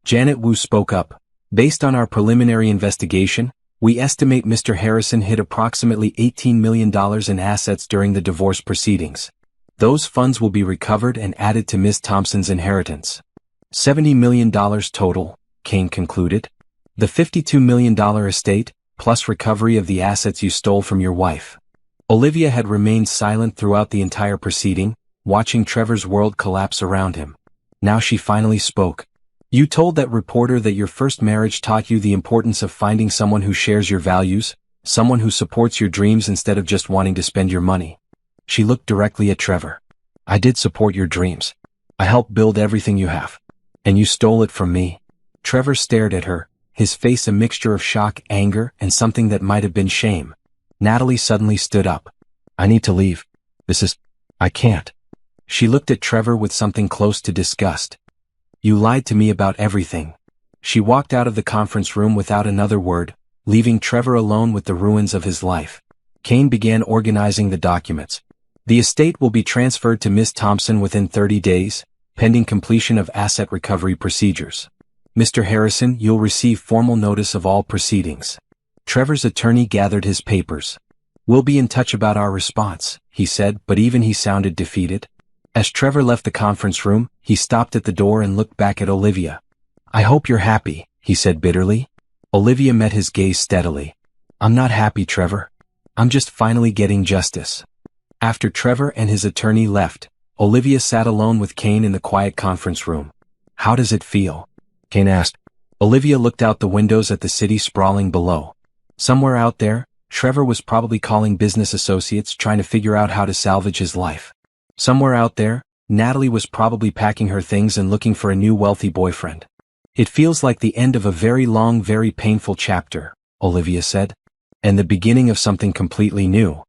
Janet Wu spoke up. Based on our preliminary investigation, we estimate Mr. Harrison hid approximately $18 million in assets during the divorce proceedings. Those funds will be recovered and added to Ms. Thompson's inheritance. $70 million total, Kane concluded. The $52 million estate, plus recovery of the assets you stole from your wife. Olivia had remained silent throughout the entire proceeding, watching Trevor's world collapse around him. Now she finally spoke. You told that reporter that your first marriage taught you the importance of finding someone who shares your values, someone who supports your dreams instead of just wanting to spend your money. She looked directly at Trevor. I did support your dreams. I helped build everything you have. And you stole it from me. Trevor stared at her, his face a mixture of shock, anger, and something that might have been shame. Natalie suddenly stood up. I need to leave. I can't. She looked at Trevor with something close to disgust. You lied to me about everything. She walked out of the conference room without another word, leaving Trevor alone with the ruins of his life. Kane began organizing the documents. The estate will be transferred to Miss Thompson within 30 days, pending completion of asset recovery procedures. Mr. Harrison, you'll receive formal notice of all proceedings. Trevor's attorney gathered his papers. We'll be in touch about our response, he said, but even he sounded defeated. As Trevor left the conference room, he stopped at the door and looked back at Olivia. I hope you're happy, he said bitterly. Olivia met his gaze steadily. I'm not happy, Trevor. I'm just finally getting justice. After Trevor and his attorney left, Olivia sat alone with Kane in the quiet conference room. How does it feel? Kane asked. Olivia looked out the windows at the city sprawling below. Somewhere out there, Trevor was probably calling business associates trying to figure out how to salvage his life. Somewhere out there, Natalie was probably packing her things and looking for a new wealthy boyfriend. It feels like the end of a very long, very painful chapter, Olivia said. And the beginning of something completely new.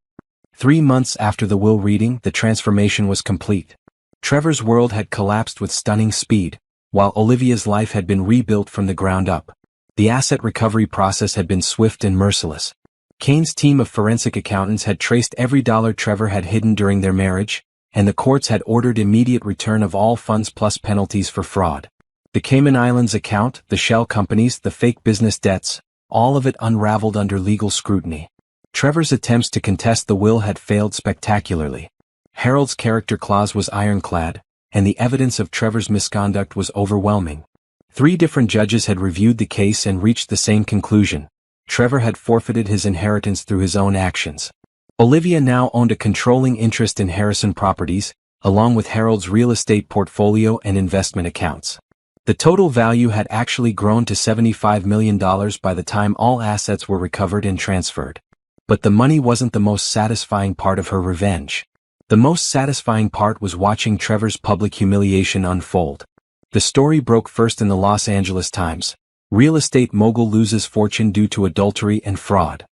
3 months after the will reading, the transformation was complete. Trevor's world had collapsed with stunning speed, while Olivia's life had been rebuilt from the ground up. The asset recovery process had been swift and merciless. Kane's team of forensic accountants had traced every dollar Trevor had hidden during their marriage, and the courts had ordered immediate return of all funds plus penalties for fraud. The Cayman Islands account, the shell companies, the fake business debts, all of it unraveled under legal scrutiny. Trevor's attempts to contest the will had failed spectacularly. Harold's character clause was ironclad, and the evidence of Trevor's misconduct was overwhelming. 3 different judges had reviewed the case and reached the same conclusion. Trevor had forfeited his inheritance through his own actions. Olivia now owned a controlling interest in Harrison Properties, along with Harold's real estate portfolio and investment accounts. The total value had actually grown to $75 million by the time all assets were recovered and transferred. But the money wasn't the most satisfying part of her revenge. The most satisfying part was watching Trevor's public humiliation unfold. The story broke first in the Los Angeles Times. Real estate mogul loses fortune due to adultery and fraud.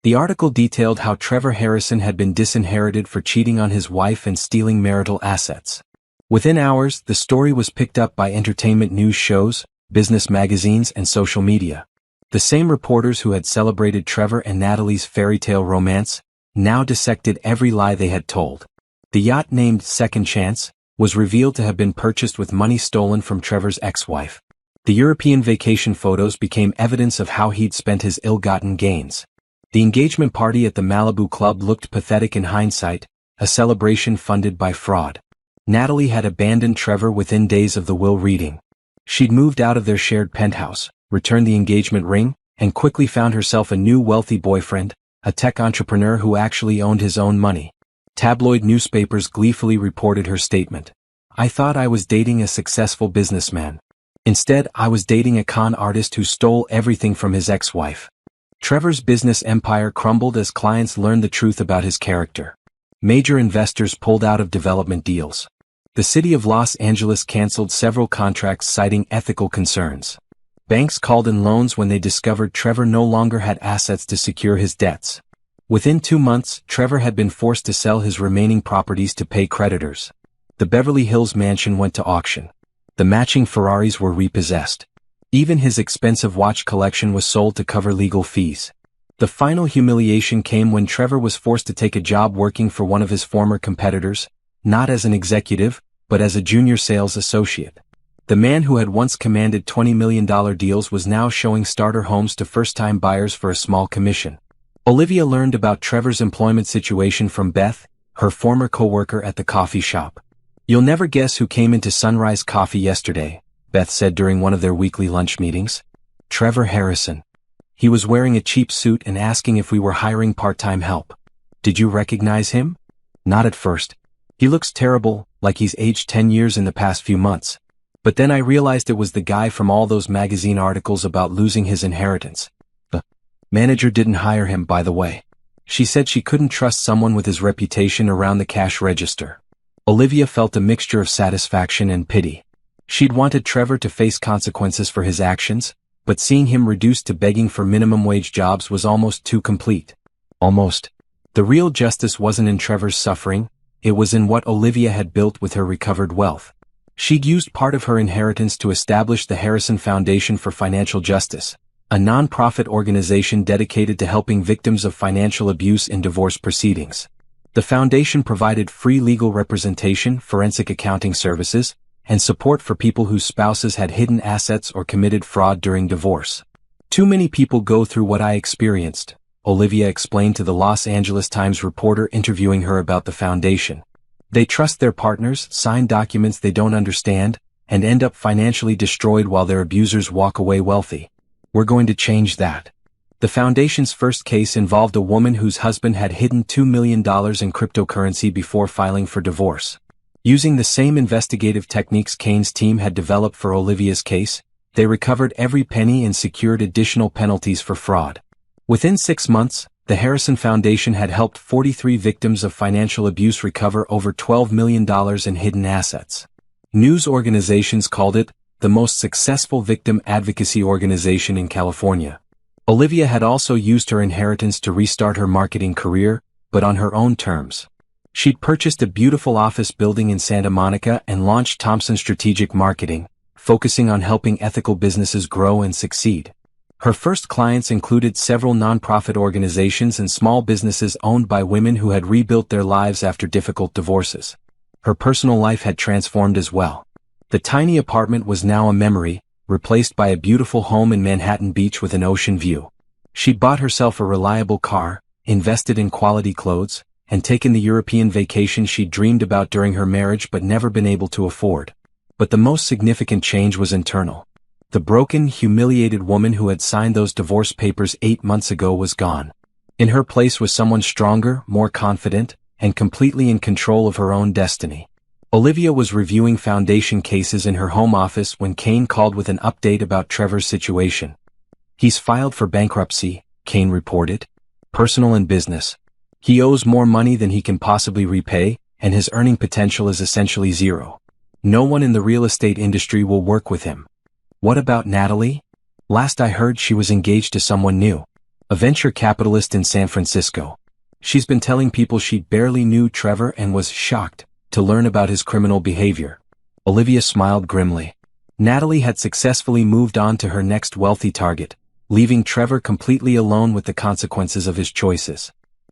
The article detailed how Trevor Harrison had been disinherited for cheating on his wife and stealing marital assets. Within hours, the story was picked up by entertainment news shows, business magazines, and social media. The same reporters who had celebrated Trevor and Natalie's fairy tale romance now dissected every lie they had told. The yacht named Second Chance was revealed to have been purchased with money stolen from Trevor's ex-wife. The European vacation photos became evidence of how he'd spent his ill-gotten gains. The engagement party at the Malibu club looked pathetic in hindsight, a celebration funded by fraud. Natalie had abandoned Trevor within days of the will reading. She'd moved out of their shared penthouse, returned the engagement ring, and quickly found herself a new wealthy boyfriend, a tech entrepreneur who actually owned his own money. Tabloid newspapers gleefully reported her statement. I thought I was dating a successful businessman. Instead, I was dating a con artist who stole everything from his ex-wife. Trevor's business empire crumbled as clients learned the truth about his character. Major investors pulled out of development deals. The city of Los Angeles canceled several contracts citing ethical concerns. Banks called in loans when they discovered Trevor no longer had assets to secure his debts. Within 2 months, Trevor had been forced to sell his remaining properties to pay creditors. The Beverly Hills mansion went to auction. The matching Ferraris were repossessed. Even his expensive watch collection was sold to cover legal fees. The final humiliation came when Trevor was forced to take a job working for one of his former competitors, not as an executive, but as a junior sales associate. The man who had once commanded $20 million deals was now showing starter homes to first-time buyers for a small commission. Olivia learned about Trevor's employment situation from Beth, her former co-worker at the coffee shop. You'll never guess who came into Sunrise Coffee yesterday, Beth said during one of their weekly lunch meetings. Trevor Harrison. He was wearing a cheap suit and asking if we were hiring part-time help. Did you recognize him? Not at first. He looks terrible, like he's aged 10 years in the past few months. But then I realized it was the guy from all those magazine articles about losing his inheritance. The manager didn't hire him, by the way. She said she couldn't trust someone with his reputation around the cash register. Olivia felt a mixture of satisfaction and pity. She'd wanted Trevor to face consequences for his actions, but seeing him reduced to begging for minimum wage jobs was almost too complete. Almost. The real justice wasn't in Trevor's suffering, it was in what Olivia had built with her recovered wealth. She'd used part of her inheritance to establish the Harrison Foundation for Financial Justice, a non-profit organization dedicated to helping victims of financial abuse in divorce proceedings. The foundation provided free legal representation, forensic accounting services, and support for people whose spouses had hidden assets or committed fraud during divorce. Too many people go through what I experienced, Olivia explained to the Los Angeles Times reporter interviewing her about the foundation. They trust their partners, sign documents they don't understand, and end up financially destroyed while their abusers walk away wealthy. We're going to change that. The foundation's first case involved a woman whose husband had hidden $2 million in cryptocurrency before filing for divorce. Using the same investigative techniques Kane's team had developed for Olivia's case, they recovered every penny and secured additional penalties for fraud. Within 6 months, the Harrison Foundation had helped 43 victims of financial abuse recover over $12 million in hidden assets. News organizations called it the most successful victim advocacy organization in California. Olivia had also used her inheritance to restart her marketing career, but on her own terms. She'd purchased a beautiful office building in Santa Monica and launched Thompson Strategic Marketing, focusing on helping ethical businesses grow and succeed. Her first clients included several nonprofit organizations and small businesses owned by women who had rebuilt their lives after difficult divorces. Her personal life had transformed as well. The tiny apartment was now a memory, replaced by a beautiful home in Manhattan Beach with an ocean view. She'd bought herself a reliable car, invested in quality clothes, and taken the European vacation she'd dreamed about during her marriage but never been able to afford. But the most significant change was internal. The broken, humiliated woman who had signed those divorce papers 8 months ago was gone. In her place was someone stronger, more confident, and completely in control of her own destiny. Olivia was reviewing foundation cases in her home office when Kane called with an update about Trevor's situation. He's filed for bankruptcy, Kane reported. Personal and business. He owes more money than he can possibly repay, and his earning potential is essentially zero. No one in the real estate industry will work with him. What about Natalie? Last I heard she was engaged to someone new. A venture capitalist in San Francisco. She's been telling people she barely knew Trevor and was shocked to learn about his criminal behavior. Olivia smiled grimly. Natalie had successfully moved on to her next wealthy target, leaving Trevor completely alone with the consequences of his choices.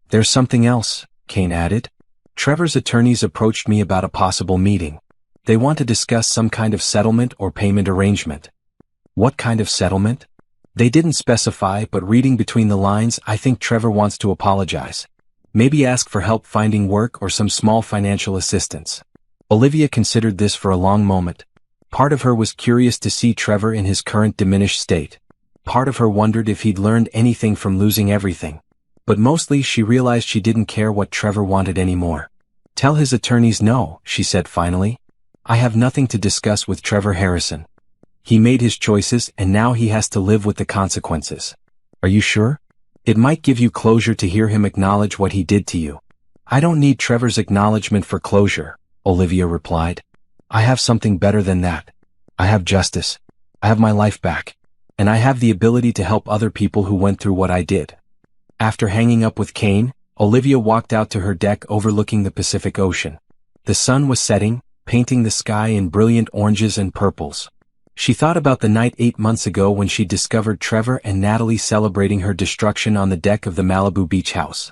There's something else, Kane added. Trevor's attorneys approached me about a possible meeting. They want to discuss some kind of settlement or payment arrangement. What kind of settlement? They didn't specify, but reading between the lines, I think Trevor wants to apologize. Maybe ask for help finding work or some small financial assistance. Olivia considered this for a long moment. Part of her was curious to see Trevor in his current diminished state. Part of her wondered if he'd learned anything from losing everything. But mostly she realized she didn't care what Trevor wanted anymore. Tell his attorneys no, she said finally. I have nothing to discuss with Trevor Harrison. He made his choices and now he has to live with the consequences. Are you sure? It might give you closure to hear him acknowledge what he did to you. I don't need Trevor's acknowledgement for closure, Olivia replied. I have something better than that. I have justice. I have my life back. And I have the ability to help other people who went through what I did. After hanging up with Kane, Olivia walked out to her deck overlooking the Pacific Ocean. The sun was setting, painting the sky in brilliant oranges and purples. She thought about the night 8 months ago when she discovered Trevor and Natalie celebrating her destruction on the deck of the Malibu beach house.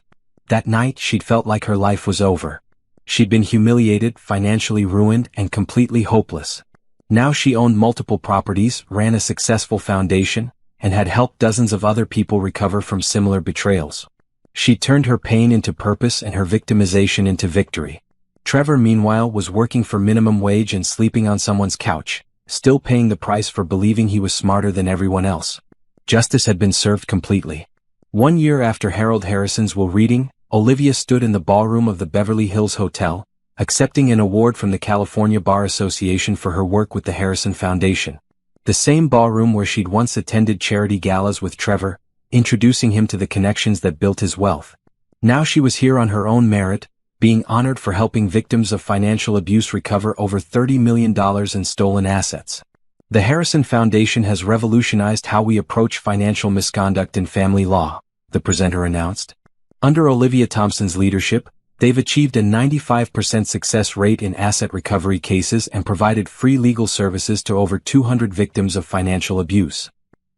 That night she'd felt like her life was over. She'd been humiliated, financially ruined, and completely hopeless. Now she owned multiple properties, ran a successful foundation, and had helped dozens of other people recover from similar betrayals. She turned her pain into purpose and her victimization into victory. Trevor, meanwhile, was working for minimum wage and sleeping on someone's couch, still paying the price for believing he was smarter than everyone else. Justice had been served completely. 1 year after Harold Harrison's will reading, Olivia stood in the ballroom of the Beverly Hills Hotel, accepting an award from the California Bar Association for her work with the Harrison Foundation. The same ballroom where she'd once attended charity galas with Trevor, introducing him to the connections that built his wealth. Now she was here on her own merit, being honored for helping victims of financial abuse recover over $30 million in stolen assets. The Harrison Foundation has revolutionized how we approach financial misconduct in family law, the presenter announced. Under Olivia Thompson's leadership, they've achieved a 95% success rate in asset recovery cases and provided free legal services to over 200 victims of financial abuse.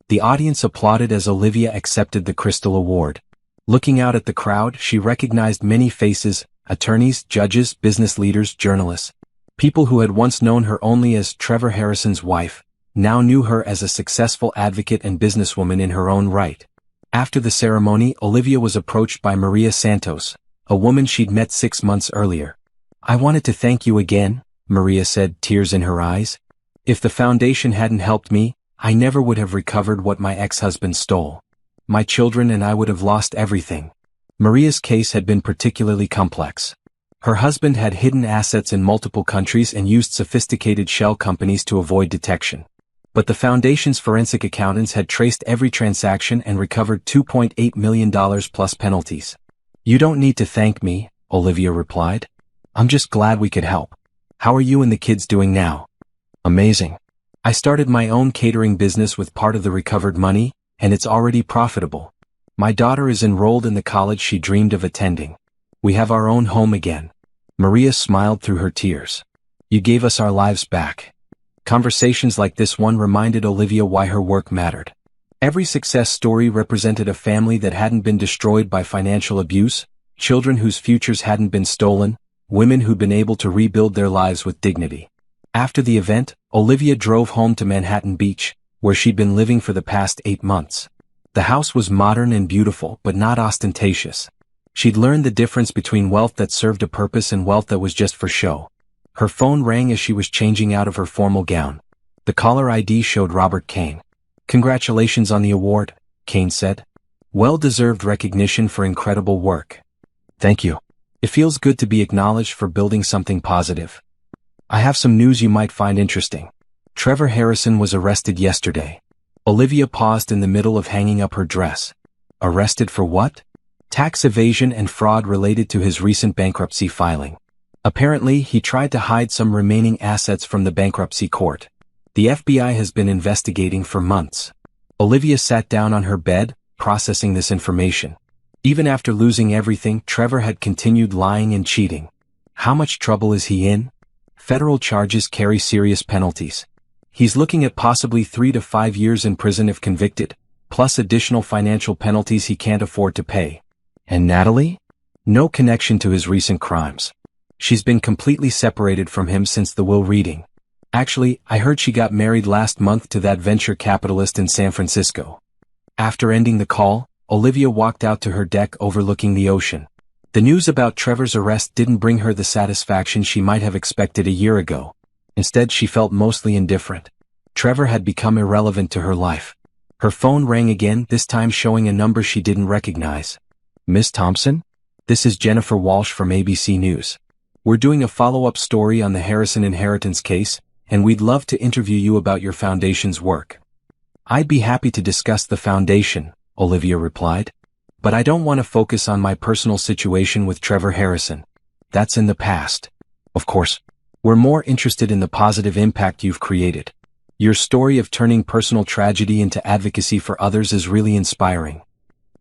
The audience applauded as Olivia accepted the Crystal Award. Looking out at the crowd, she recognized many faces: attorneys, judges, business leaders, journalists. People who had once known her only as Trevor Harrison's wife, now knew her as a successful advocate and businesswoman in her own right. After the ceremony, Olivia was approached by Maria Santos, a woman she'd met 6 months earlier. "I wanted to thank you again," Maria said, tears in her eyes. "If the foundation hadn't helped me, I never would have recovered what my ex-husband stole. My children and I would have lost everything." Maria's case had been particularly complex. Her husband had hidden assets in multiple countries and used sophisticated shell companies to avoid detection. But the foundation's forensic accountants had traced every transaction and recovered $2.8 million plus penalties. "You don't need to thank me," Olivia replied. "I'm just glad we could help. How are you and the kids doing now?" "Amazing. I started my own catering business with part of the recovered money, and it's already profitable. My daughter is enrolled in the college she dreamed of attending. We have our own home again." Maria smiled through her tears. "You gave us our lives back." Conversations like this one reminded Olivia why her work mattered. Every success story represented a family that hadn't been destroyed by financial abuse, children whose futures hadn't been stolen, women who'd been able to rebuild their lives with dignity. After the event, Olivia drove home to Manhattan Beach, where she'd been living for the past 8 months. The house was modern and beautiful, but not ostentatious. She'd learned the difference between wealth that served a purpose and wealth that was just for show. Her phone rang as she was changing out of her formal gown. The caller ID showed Robert Kane. "Congratulations on the award," Kane said. "Well-deserved recognition for incredible work." "Thank you. It feels good to be acknowledged for building something positive. I have some news you might find interesting. Trevor Harrison was arrested yesterday." Olivia paused in the middle of hanging up her dress. "Arrested for what?" "Tax evasion and fraud related to his recent bankruptcy filing. Apparently, he tried to hide some remaining assets from the bankruptcy court. The FBI has been investigating for months." Olivia sat down on her bed, processing this information. Even after losing everything, Trevor had continued lying and cheating. How much trouble is he in? Federal charges carry serious penalties. He's looking at possibly 3 to 5 years in prison if convicted, plus additional financial penalties he can't afford to pay. And Natalie? No connection to his recent crimes. She's been completely separated from him since the will reading. Actually, I heard she got married last month to that venture capitalist in San Francisco. After ending the call, Olivia walked out to her deck overlooking the ocean. The news about Trevor's arrest didn't bring her the satisfaction she might have expected a year ago. Instead, she felt mostly indifferent. Trevor had become irrelevant to her life. Her phone rang again, this time showing a number she didn't recognize. "Miss Thompson? This is Jennifer Walsh from ABC News. We're doing a follow-up story on the Harrison inheritance case, and we'd love to interview you about your foundation's work." "I'd be happy to discuss the foundation," Olivia replied. "But I don't want to focus on my personal situation with Trevor Harrison. That's in the past. Of course, we're more interested in the positive impact you've created. Your story of turning personal tragedy into advocacy for others is really inspiring."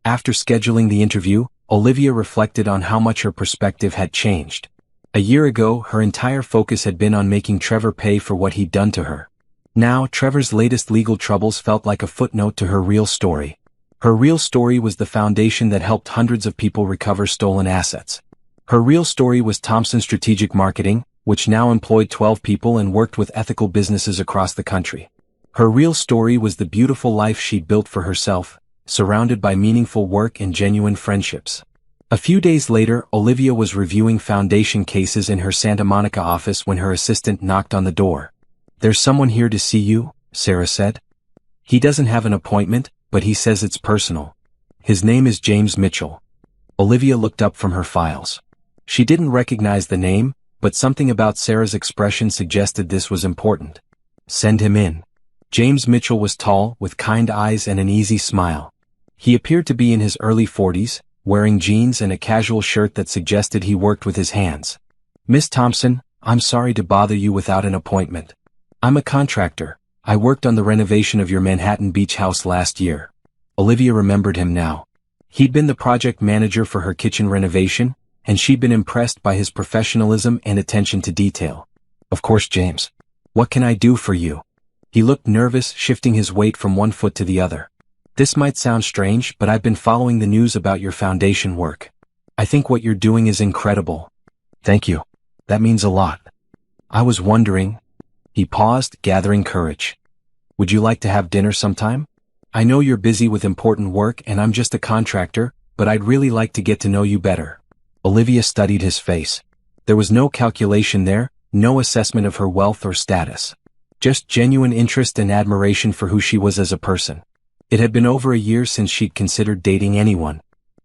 After scheduling the interview, Olivia reflected on how much her perspective had changed. A year ago, her entire focus had been on making Trevor pay for what he'd done to her. Now, Trevor's latest legal troubles felt like a footnote to her real story. Her real story was the foundation that helped hundreds of people recover stolen assets. Her real story was Thompson's strategic marketing, which now employed 12 people and worked with ethical businesses across the country. Her real story was the beautiful life she'd built for herself, surrounded by meaningful work and genuine friendships. A few days later, Olivia was reviewing foundation cases in her Santa Monica office when her assistant knocked on the door. "There's someone here to see you," Sarah said. "He doesn't have an appointment, but he says it's personal. His name is James Mitchell. Olivia looked up from her files. She didn't recognize the name, but something about Sarah's expression suggested this was important. Send him in. James Mitchell was tall, with kind eyes and an easy smile. He appeared to be in his early 40s, wearing jeans and a casual shirt that suggested he worked with his hands. Miss Thompson, I'm sorry to bother you without an appointment. I'm a contractor. I worked on the renovation of your Manhattan beach house last year. Olivia remembered him now. He'd been the project manager for her kitchen renovation, and she'd been impressed by his professionalism and attention to detail. Of course, James. What can I do for you? He looked nervous, shifting his weight from one foot to the other. This might sound strange, but I've been following the news about your foundation work. I think what you're doing is incredible. Thank you. That means a lot. I was wondering. He paused, gathering courage. Would you like to have dinner sometime? I know you're busy with important work and I'm just a contractor, but I'd really like to get to know you better. Olivia studied his face. There was no calculation there, no assessment of her wealth or status. Just genuine interest and admiration for who she was as a person. It had been over a year since she'd considered dating anyone.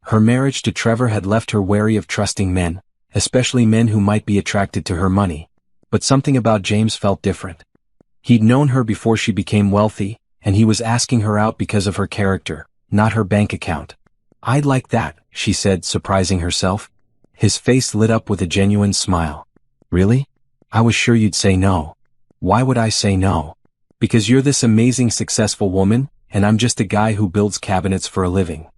Her marriage to Trevor had left her wary of trusting men, especially men who might be attracted to her money. But something about James felt different. He'd known her before she became wealthy, and he was asking her out because of her character, not her bank account. I'd like that, she said, surprising herself. His face lit up with a genuine smile. Really? I was sure you'd say no. Why would I say no? Because you're this amazing successful woman, and I'm just a guy who builds cabinets for a living.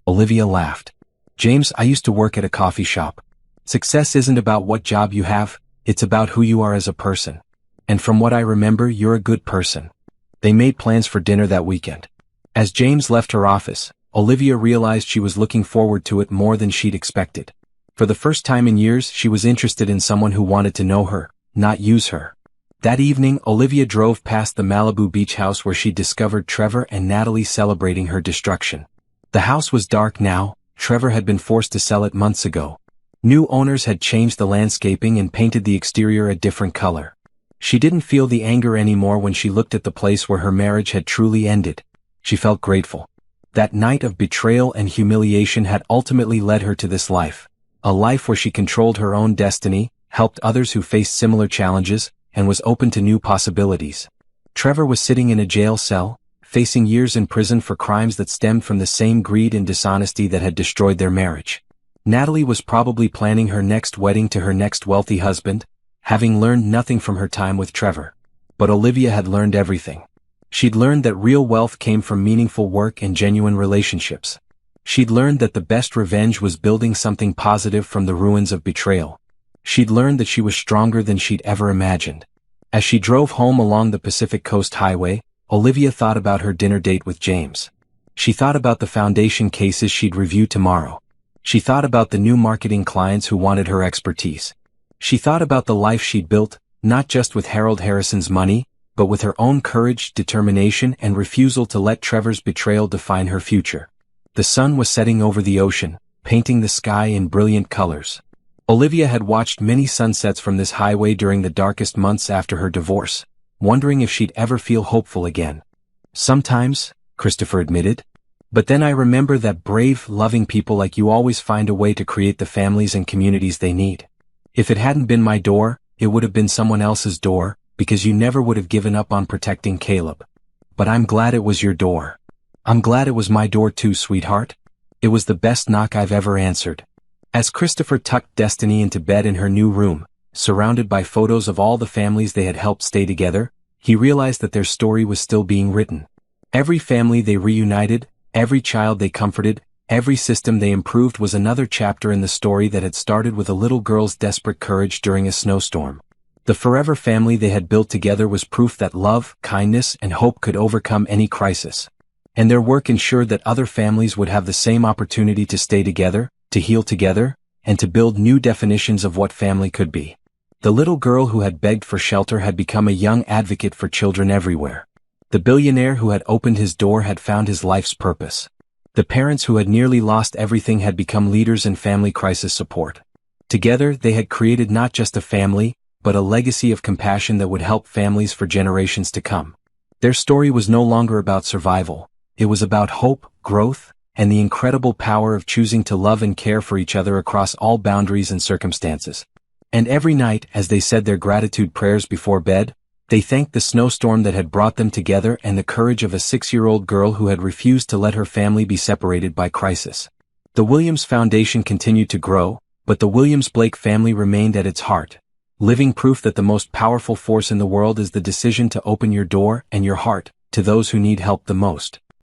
Olivia laughed. James, I used to work at a coffee shop. Success isn't about what job you have, it's about who you are as a person. And from what I remember, you're a good person. They made plans for dinner that weekend. As James left her office, Olivia realized she was looking forward to it more than she'd expected. For the first time in years, she was interested in someone who wanted to know her, not use her. That evening, Olivia drove past the Malibu beach house where she discovered Trevor and Natalie celebrating her destruction. The house was dark now. Trevor had been forced to sell it months ago. New owners had changed the landscaping and painted the exterior a different color. She didn't feel the anger anymore when she looked at the place where her marriage had truly ended. She felt grateful. That night of betrayal and humiliation had ultimately led her to this life. A life where she controlled her own destiny, helped others who faced similar challenges, and was open to new possibilities. Trevor was sitting in a jail cell, facing years in prison for crimes that stemmed from the same greed and dishonesty that had destroyed their marriage. Natalie was probably planning her next wedding to her next wealthy husband, having learned nothing from her time with Trevor. But Olivia had learned everything. She'd learned that real wealth came from meaningful work and genuine relationships. She'd learned that the best revenge was building something positive from the ruins of betrayal. She'd learned that she was stronger than she'd ever imagined. As she drove home along the Pacific Coast Highway, Olivia thought about her dinner date with James. She thought about the foundation cases she'd review tomorrow. She thought about the new marketing clients who wanted her expertise. She thought about the life she'd built, not just with Harold Harrison's money, but with her own courage, determination, and refusal to let Trevor's betrayal define her future. The sun was setting over the ocean, painting the sky in brilliant colors. Olivia had watched many sunsets from this highway during the darkest months after her divorce, wondering if she'd ever feel hopeful again. Sometimes, Christopher admitted. But then I remember that brave, loving people like you always find a way to create the families and communities they need. If it hadn't been my door, it would have been someone else's door, because you never would have given up on protecting Caleb. But I'm glad it was your door. I'm glad it was my door too, sweetheart. It was the best knock I've ever answered. As Christopher tucked Destiny into bed in her new room, surrounded by photos of all the families they had helped stay together, he realized that their story was still being written. Every family they reunited, every child they comforted, every system they improved was another chapter in the story that had started with a little girl's desperate courage during a snowstorm. The forever family they had built together was proof that love, kindness, and hope could overcome any crisis. And their work ensured that other families would have the same opportunity to stay together, to heal together, and to build new definitions of what family could be. The little girl who had begged for shelter had become a young advocate for children everywhere. The billionaire who had opened his door had found his life's purpose. The parents who had nearly lost everything had become leaders in family crisis support. Together, they had created not just a family, but a legacy of compassion that would help families for generations to come. Their story was no longer about survival. It was about hope, growth, and the incredible power of choosing to love and care for each other across all boundaries and circumstances. And every night, as they said their gratitude prayers before bed, they thanked the snowstorm that had brought them together and the courage of a 6-year-old girl who had refused to let her family be separated by crisis. The Williams Foundation continued to grow, but the Williams-Blake family remained at its heart, living proof that the most powerful force in the world is the decision to open your door and your heart to those who need help the most.